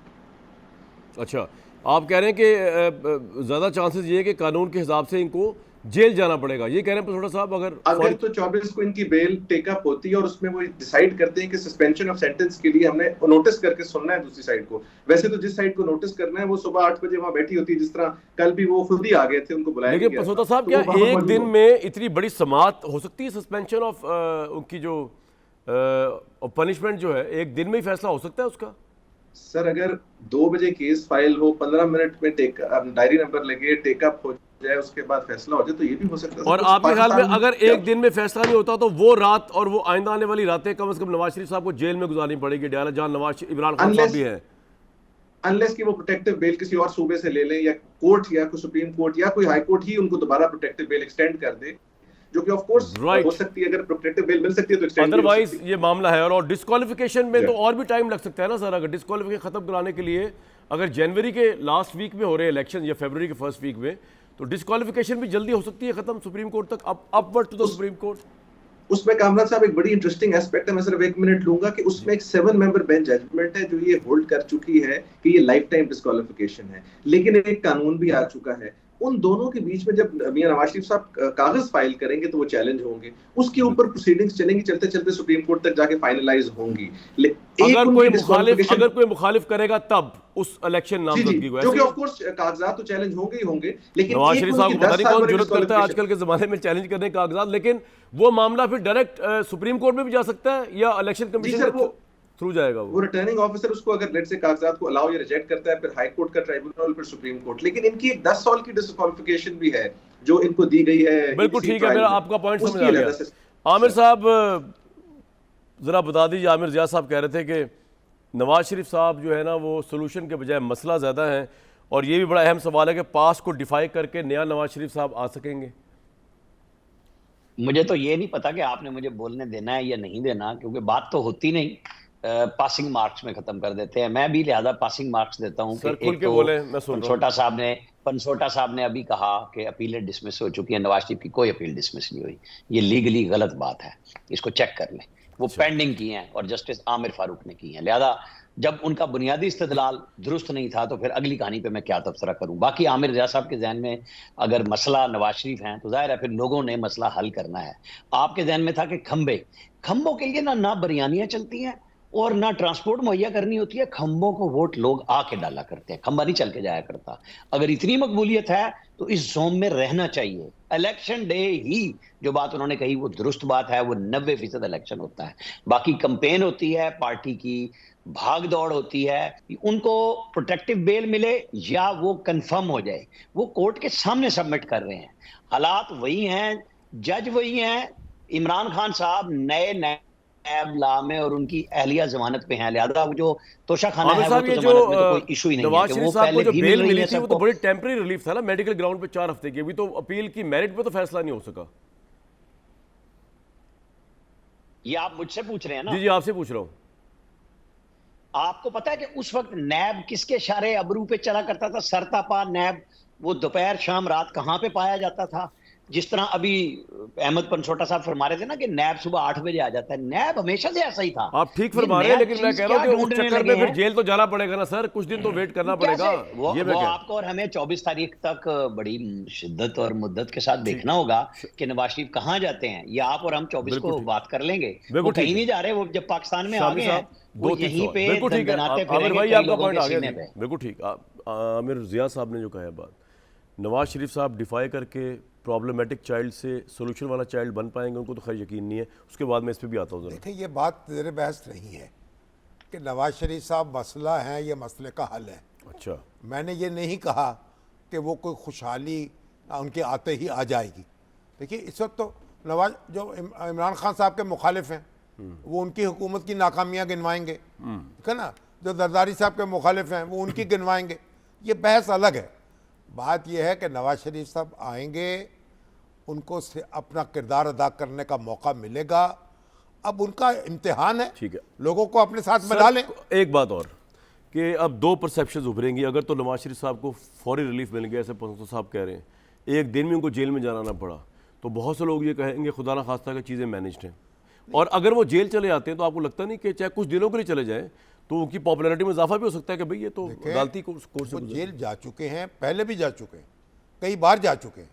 Speaker 1: अच्छा, आप कह रहे हैं कि ज़्यादा चांसेस ये है कि कानून के हिसाब से इनको जेल जाना पड़ेगा, ये कह रहे हैं पंसोटा साहब?
Speaker 5: अगर तो 24 को इनकी बेल टेकअप होती है और उसमें वो डिसाइड करते हैं कि सस्पेंशन ऑफ सेंटेंस के लिए हमने नोटिस करके सुनना है दूसरी साइड को, वैसे तो जिस साइड को नोटिस करना है वो सुबह 8 बजे वहां बैठी होती है, जिस तरह कल भी वो खुद ही आ गए थे, उनको बुलाया गया।
Speaker 1: लेकिन पंसोटा साहब क्या एक दिन में इतनी बड़ी समाअत हो सकती है? सस्पेंशन ऑफ उनकी जो पनिशमेंट जो है एक दिन में ही फैसला हो सकता है उसका?
Speaker 5: सर अगर 2 बजे केस फाइल हो, 15 मिनट में डायरी नंबर लगे, टेकअप हो जाए, उसके बाद फैसला हो जाए, तो ये भी हो सकता है।
Speaker 1: और आपके ख्याल में अगर एक दिन में फैसला नहीं होता तो वो रात और वो आइंदा आने वाली रातें कम से कम नवाज शरीफ साहब को जेल में गुजारनी पड़ेगी, डाला जहां नवाज इमरान खान साहब भी हैं,
Speaker 5: अनलेस कि वो प्रोटेक्टिव बेल किसी और सूबे से ले लें या कोर्ट या कोई सुप्रीम कोर्ट या कोई हाई कोर्ट ही उनको दोबारा प्रोटेक्टिव बेल एक्सटेंड कर दे, जो कि ऑफ कोर्स हो सकती है। अगर प्रोटेक्टिव बेल मिल सकती है तो एक्सटेंड,
Speaker 1: अदरवाइज ये मामला है। और डिस्क्वालिफिकेशन में तो और भी टाइम लग सकता है ना सर? अगर डिस्क्वालिफिकेशन खत्म कराने के लिए अगर जनवरी के लास्ट वीक में हो रहे इलेक्शन या फरवरी के फर्स्ट वीक में, तो डिस्क्वालिफिकेशन भी जल्दी हो सकती है खत्म सुप्रीम कोर्ट तक, upward to the supreme court.
Speaker 5: उसमें कामरान साहब एक बड़ी इंटरेस्टिंग एस्पेक्ट है, मैं सिर्फ 1 मिनट लूंगा कि उसमें एक 7 मेंबर बेंच जजमेंट है जो ये होल्ड कर चुकी है कि ये लाइफ टाइम डिस्क्वालिफिकेशन है, लेकिन एक कानून भी आ चुका है। उन दोनों के बीच में जब मियां नवाज शरीफ साहब कागज फाइल करेंगे तो वो चैलेंज होंगे, उसके ऊपर प्रोसीडिंग्स चलेंगी, चलते चलते सुप्रीम कोर्ट तक जाके फाइनलाइज होंगी।
Speaker 1: अगर कोई मुखालिफ करेगा तब उस इलेक्शन नामजदगी को,
Speaker 5: क्योंकि ऑफ कोर्स कागजात तो चैलेंज होंगे ही होंगे, लेकिन
Speaker 1: नवाज शरीफ साहब को पता नहीं कौन जुर्रत करता है आजकल के जमाने में चैलेंज करने के कागजात, लेकिन वो मामला फिर डायरेक्ट सुप्रीम कोर्ट में भी जा सकता है या इलेक्शन कमीशन के थ्रू जाएगा। वो
Speaker 5: रिटर्निंग ऑफिसर उसको अगर लेट से कागजात को अलाउ या रिजेक्ट करता है, फिर हाई कोर्ट का ट्राइब्यूनल, फिर सुप्रीम कोर्ट, लेकिन इनकी एक 10 साल की डिस्क्वालिफिकेशन भी है जो इनको दी गई है।
Speaker 1: बिल्कुल ठीक है, मेरा आपका पॉइंट समझ आ गया। आमिर साहब जरा बता दीजिए, आमिर जिया साहब कह रहे थे कि नवाज शरीफ साहब जो है ना वो सोल्यूशन के बजाय मसला ज़्यादा है, और ये भी बड़ा अहम सवाल है कि पास को डिफाई करके नया नवाज शरीफ साहब आ सकेंगे।
Speaker 2: मुझे तो ये नहीं पता कि आपने मुझे बोलने देना है या नहीं देना, क्योंकि बात तो होती नहीं, पासिंग मार्क्स में खत्म कर देते हैं। मैं भी लिहाजा पासिंग मार्क्स देता हूं कि एक तो पंसोटा साहब ने अभी कहा कि अपीलें डिसमिस हो चुकी है, नवाज शरीफ की कोई अपील डिसमिस नहीं हुई, ये लीगली गलत बात है, इसको चेक कर लें। वो पेंडिंग की हैं और जस्टिस आमिर फारूक ने की हैं। लिहाजा जब उनका बुनियादी इस्तदलाल दुरुस्त नहीं था तो फिर अगली कहानी पे मैं क्या तबसरा करूं। बाकी आमिर रजा साहब के जहन में अगर मसला नवाज शरीफ हैं तो जाहिर है फिर लोगों ने मसला हल करना है। आपके जहन में था कि खंबों के लिए ना बरियानियां चलती हैं और ना ट्रांसपोर्ट मुहैया करनी होती है, खंबों को वोट लोग आके डाला करते हैं, खंबा नहीं चल के जाया करता। अगर इतनी मकबूलियत है तो इस जोन में रहना चाहिए। इलेक्शन डे ही जो बात उन्होंने कही वो दुरुस्त बात है, वो 90% इलेक्शन होता है। बाकी कंपेन होती है, पार्टी की भाग दौड़ होती है, उनको प्रोटेक्टिव बेल मिले या वो कंफर्म हो जाए, वो कोर्ट के सामने सबमिट कर रहे हैं। हालात वही हैं, जज वही हैं। इमरान खान साहब नए नैब ला में और उनकी अहलिया जमानत पे हैं, लिहाजा वो जो तोशाखाना है वो तो जमानत में तो कोई इशू ही नहीं है।
Speaker 1: नवाज
Speaker 2: कि
Speaker 1: शरीफ
Speaker 2: वो
Speaker 1: साहब को
Speaker 2: पहले
Speaker 1: जो
Speaker 2: भी
Speaker 1: बेल
Speaker 2: मिल रही
Speaker 1: मिली
Speaker 2: है
Speaker 1: थी वो तो
Speaker 2: सबको।
Speaker 1: बड़ी टेम्पररी रिलीफ था ना, मेडिकल ग्राउंड पे 4 हफ्ते की। अभी तो अपील की मेरिट पे तो फैसला नहीं हो सका।
Speaker 2: ये आप मुझसे पूछ रहे हैं ना?
Speaker 1: जी जी, आपसे पूछ रहा हूँ।
Speaker 2: आपको पता है कि उस वक्त नैब किसके इशारे अबरू पे चला करता था? सरतापा नैब वो दोपहर शाम रात कहां पे पाया जाता था? जिस तरह अभी अहमद पनसोटा साहब फरमा रहे थे ना कि नैब सुबह 8 बजे आ जाता है, नैब हमेशा से ऐसा ही था।
Speaker 1: आप ठीक
Speaker 2: ये
Speaker 1: फरमा रहे हैं,
Speaker 2: नैब
Speaker 1: लेकिन मैं
Speaker 2: चीज
Speaker 1: कह रहा हूँ
Speaker 2: क्या
Speaker 1: कि उस
Speaker 2: ढूंढने
Speaker 1: चक्कर में
Speaker 2: लगे
Speaker 1: फिर
Speaker 2: हैं?
Speaker 1: जेल तो जाना पड़ेगा ना सर, कुछ दिन तो वेट करना
Speaker 2: कैसे?
Speaker 1: पड़ेगा।
Speaker 2: वो
Speaker 1: ये मैं कह
Speaker 2: आपको और हमें 24 तारीख तक बड़ी शिद्दत और मुद्दत के साथ देखना होगा कि नवाज शरीफ कहाँ जाते हैं। ये आप और हम 24
Speaker 1: बिल्कुल
Speaker 2: को
Speaker 1: ठीक।
Speaker 2: बात कर लेंगे।
Speaker 1: बिल्कुल
Speaker 2: वो
Speaker 1: ठीक
Speaker 2: कहीं
Speaker 1: है।
Speaker 2: नहीं जा रहे, वो जब पाकिस्तान में आ
Speaker 1: शामी
Speaker 2: गए हैं
Speaker 1: साहब
Speaker 2: वो
Speaker 1: 2-3
Speaker 2: यहीं
Speaker 1: सवाल
Speaker 2: पे
Speaker 1: बिल्कुल ठीक है।
Speaker 2: दनदनाते
Speaker 1: आमिर
Speaker 2: फिरेंगे
Speaker 1: भाई
Speaker 2: कई
Speaker 1: आपका
Speaker 2: लोगों
Speaker 1: पॉइंट
Speaker 2: के
Speaker 1: आ गया
Speaker 2: सीने
Speaker 1: जी,
Speaker 2: पे।
Speaker 1: बिल्कुल ठीक। आमिर जिया साहब ने जो कहा है बात, नवाज शरीफ साहब डिफाई करके प्रॉब्लमेटिक चाइल्ड से सोल्यूशन वाला चाइल्ड बन पाएंगे, उनको तो खैर यकीन नहीं है। उसके बाद मैं इस पर भी आता हूँ जरा।
Speaker 3: देखिए, ये बात ज़ेर बहस नहीं है कि नवाज शरीफ साहब मसला है, ये मसले का हल है।
Speaker 1: अच्छा,
Speaker 3: मैंने ये नहीं कहा कि वो कोई खुशहाली उनके आते ही आ जाएगी। देखिए, इस वक्त तो नवाज जो इमरान खान साहब के मुखालिफ हैं वो उनकी हुकूमत की नाकामियाँ गिनवाएंगे, ठीक है ना। जो जरदारी साहब के मुखालिफ हैं वो उनकी गिनवाएंगे। ये बहस अलग है। बात यह है कि नवाज शरीफ साहब आएंगे, उनको से अपना किरदार अदा करने का मौका मिलेगा। अब उनका इम्तिहान है,
Speaker 1: ठीक है।
Speaker 3: लोगों को अपने साथ मिला लें।
Speaker 1: एक बात और कि अब 2 परसेप्शन उभरेंगी। अगर तो नवाज शरीफ साहब को फौरी रिलीफ मिल गया, ऐसे पंसो साहब कह रहे हैं, एक दिन में उनको जेल में जाना ना पड़ा, तो बहुत से लोग ये कहेंगे खुदा ना खास्ता कि चीज़ें मैनेज्ड हैं। और अगर वो जेल चले जाते हैं तो आपको लगता नहीं कि चाहे कुछ दिनों के लिए चले जाएं तो उनकी पॉपुलैरिटी में इजाफा भी हो सकता है कि भाई ये तो अदालती कोर्स से
Speaker 3: वो
Speaker 1: गुजरे।
Speaker 3: जेल जा चुके हैं, पहले भी जा चुके हैं, कई बार जा चुके हैं।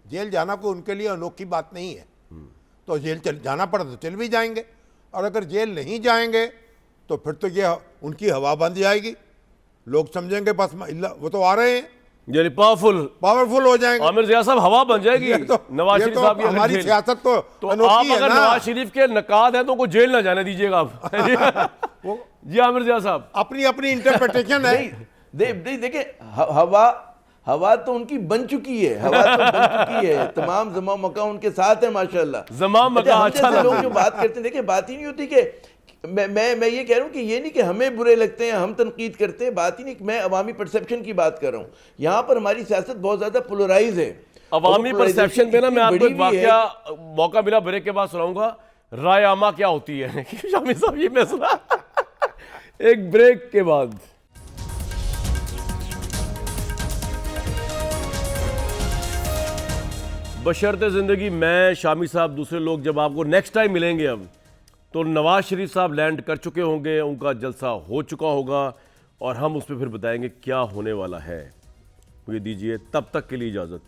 Speaker 3: जेल जाना कोई उनके लिए अनोखी बात नहीं है। तो जेल जाना पड़ा तो चल भी जाएंगे, और अगर जेल नहीं जाएंगे तो फिर तो ये उनकी हवा बंद जाएगी। लोग समझेंगे बस वो तो आ रहे हैं,
Speaker 1: यानी पावरफुल
Speaker 3: हो जाएंगे।
Speaker 1: आमिर जिया साहब हवा बन जाएगी नवाज शरीफ साहब की अगर
Speaker 3: हमारी
Speaker 1: जेल।
Speaker 3: सियासत तो
Speaker 1: तो
Speaker 3: अनोखी
Speaker 1: आप
Speaker 3: है
Speaker 1: अगर
Speaker 3: ना।
Speaker 1: नवाज शरीफ के नकाद हैं तो उनको जेल ना जाने दीजिएगा आप। जी आमिर जिया साहब,
Speaker 3: अपनी अपनी इंटरप्रिटेशन है।
Speaker 4: देखिए, हवा तो उनकी बन चुकी है, हवा तो बन चुकी है। तमाम जमा मका उनके साथ है माशाल्लाह।
Speaker 1: जमा मका
Speaker 4: हम
Speaker 1: अच्छा
Speaker 4: जैसे लोग
Speaker 1: लफ्ज़
Speaker 4: जो बात करते हैं, देखिए बात ही नहीं होती कि मैं ये कह रहा हूँ कि ये नहीं कि हमें बुरे लगते हैं, हम तनकीद करते हैं, बात ही नहीं। मैं अवामी परसेप्शन की बात कर रहा हूँ। यहाँ पर हमारी सियासत बहुत ज्यादा पोलराइज है।
Speaker 1: अवामी परसेप्शन पे ना मैं आपको एक वाकया मौका मिला ब्रेक के बाद सुनाऊंगा, राय आमा क्या होती है। शामी साहब ये मैं सुना एक ब्रेक के बाद। बशर्ते ज़िंदगी मैं, शामी साहब, दूसरे लोग जब आपको नेक्स्ट टाइम मिलेंगे अब तो नवाज शरीफ साहब लैंड कर चुके होंगे, उनका जलसा हो चुका होगा और हम उस पर फिर बताएंगे क्या होने वाला है। मुझे दीजिए तब तक के लिए इजाज़त।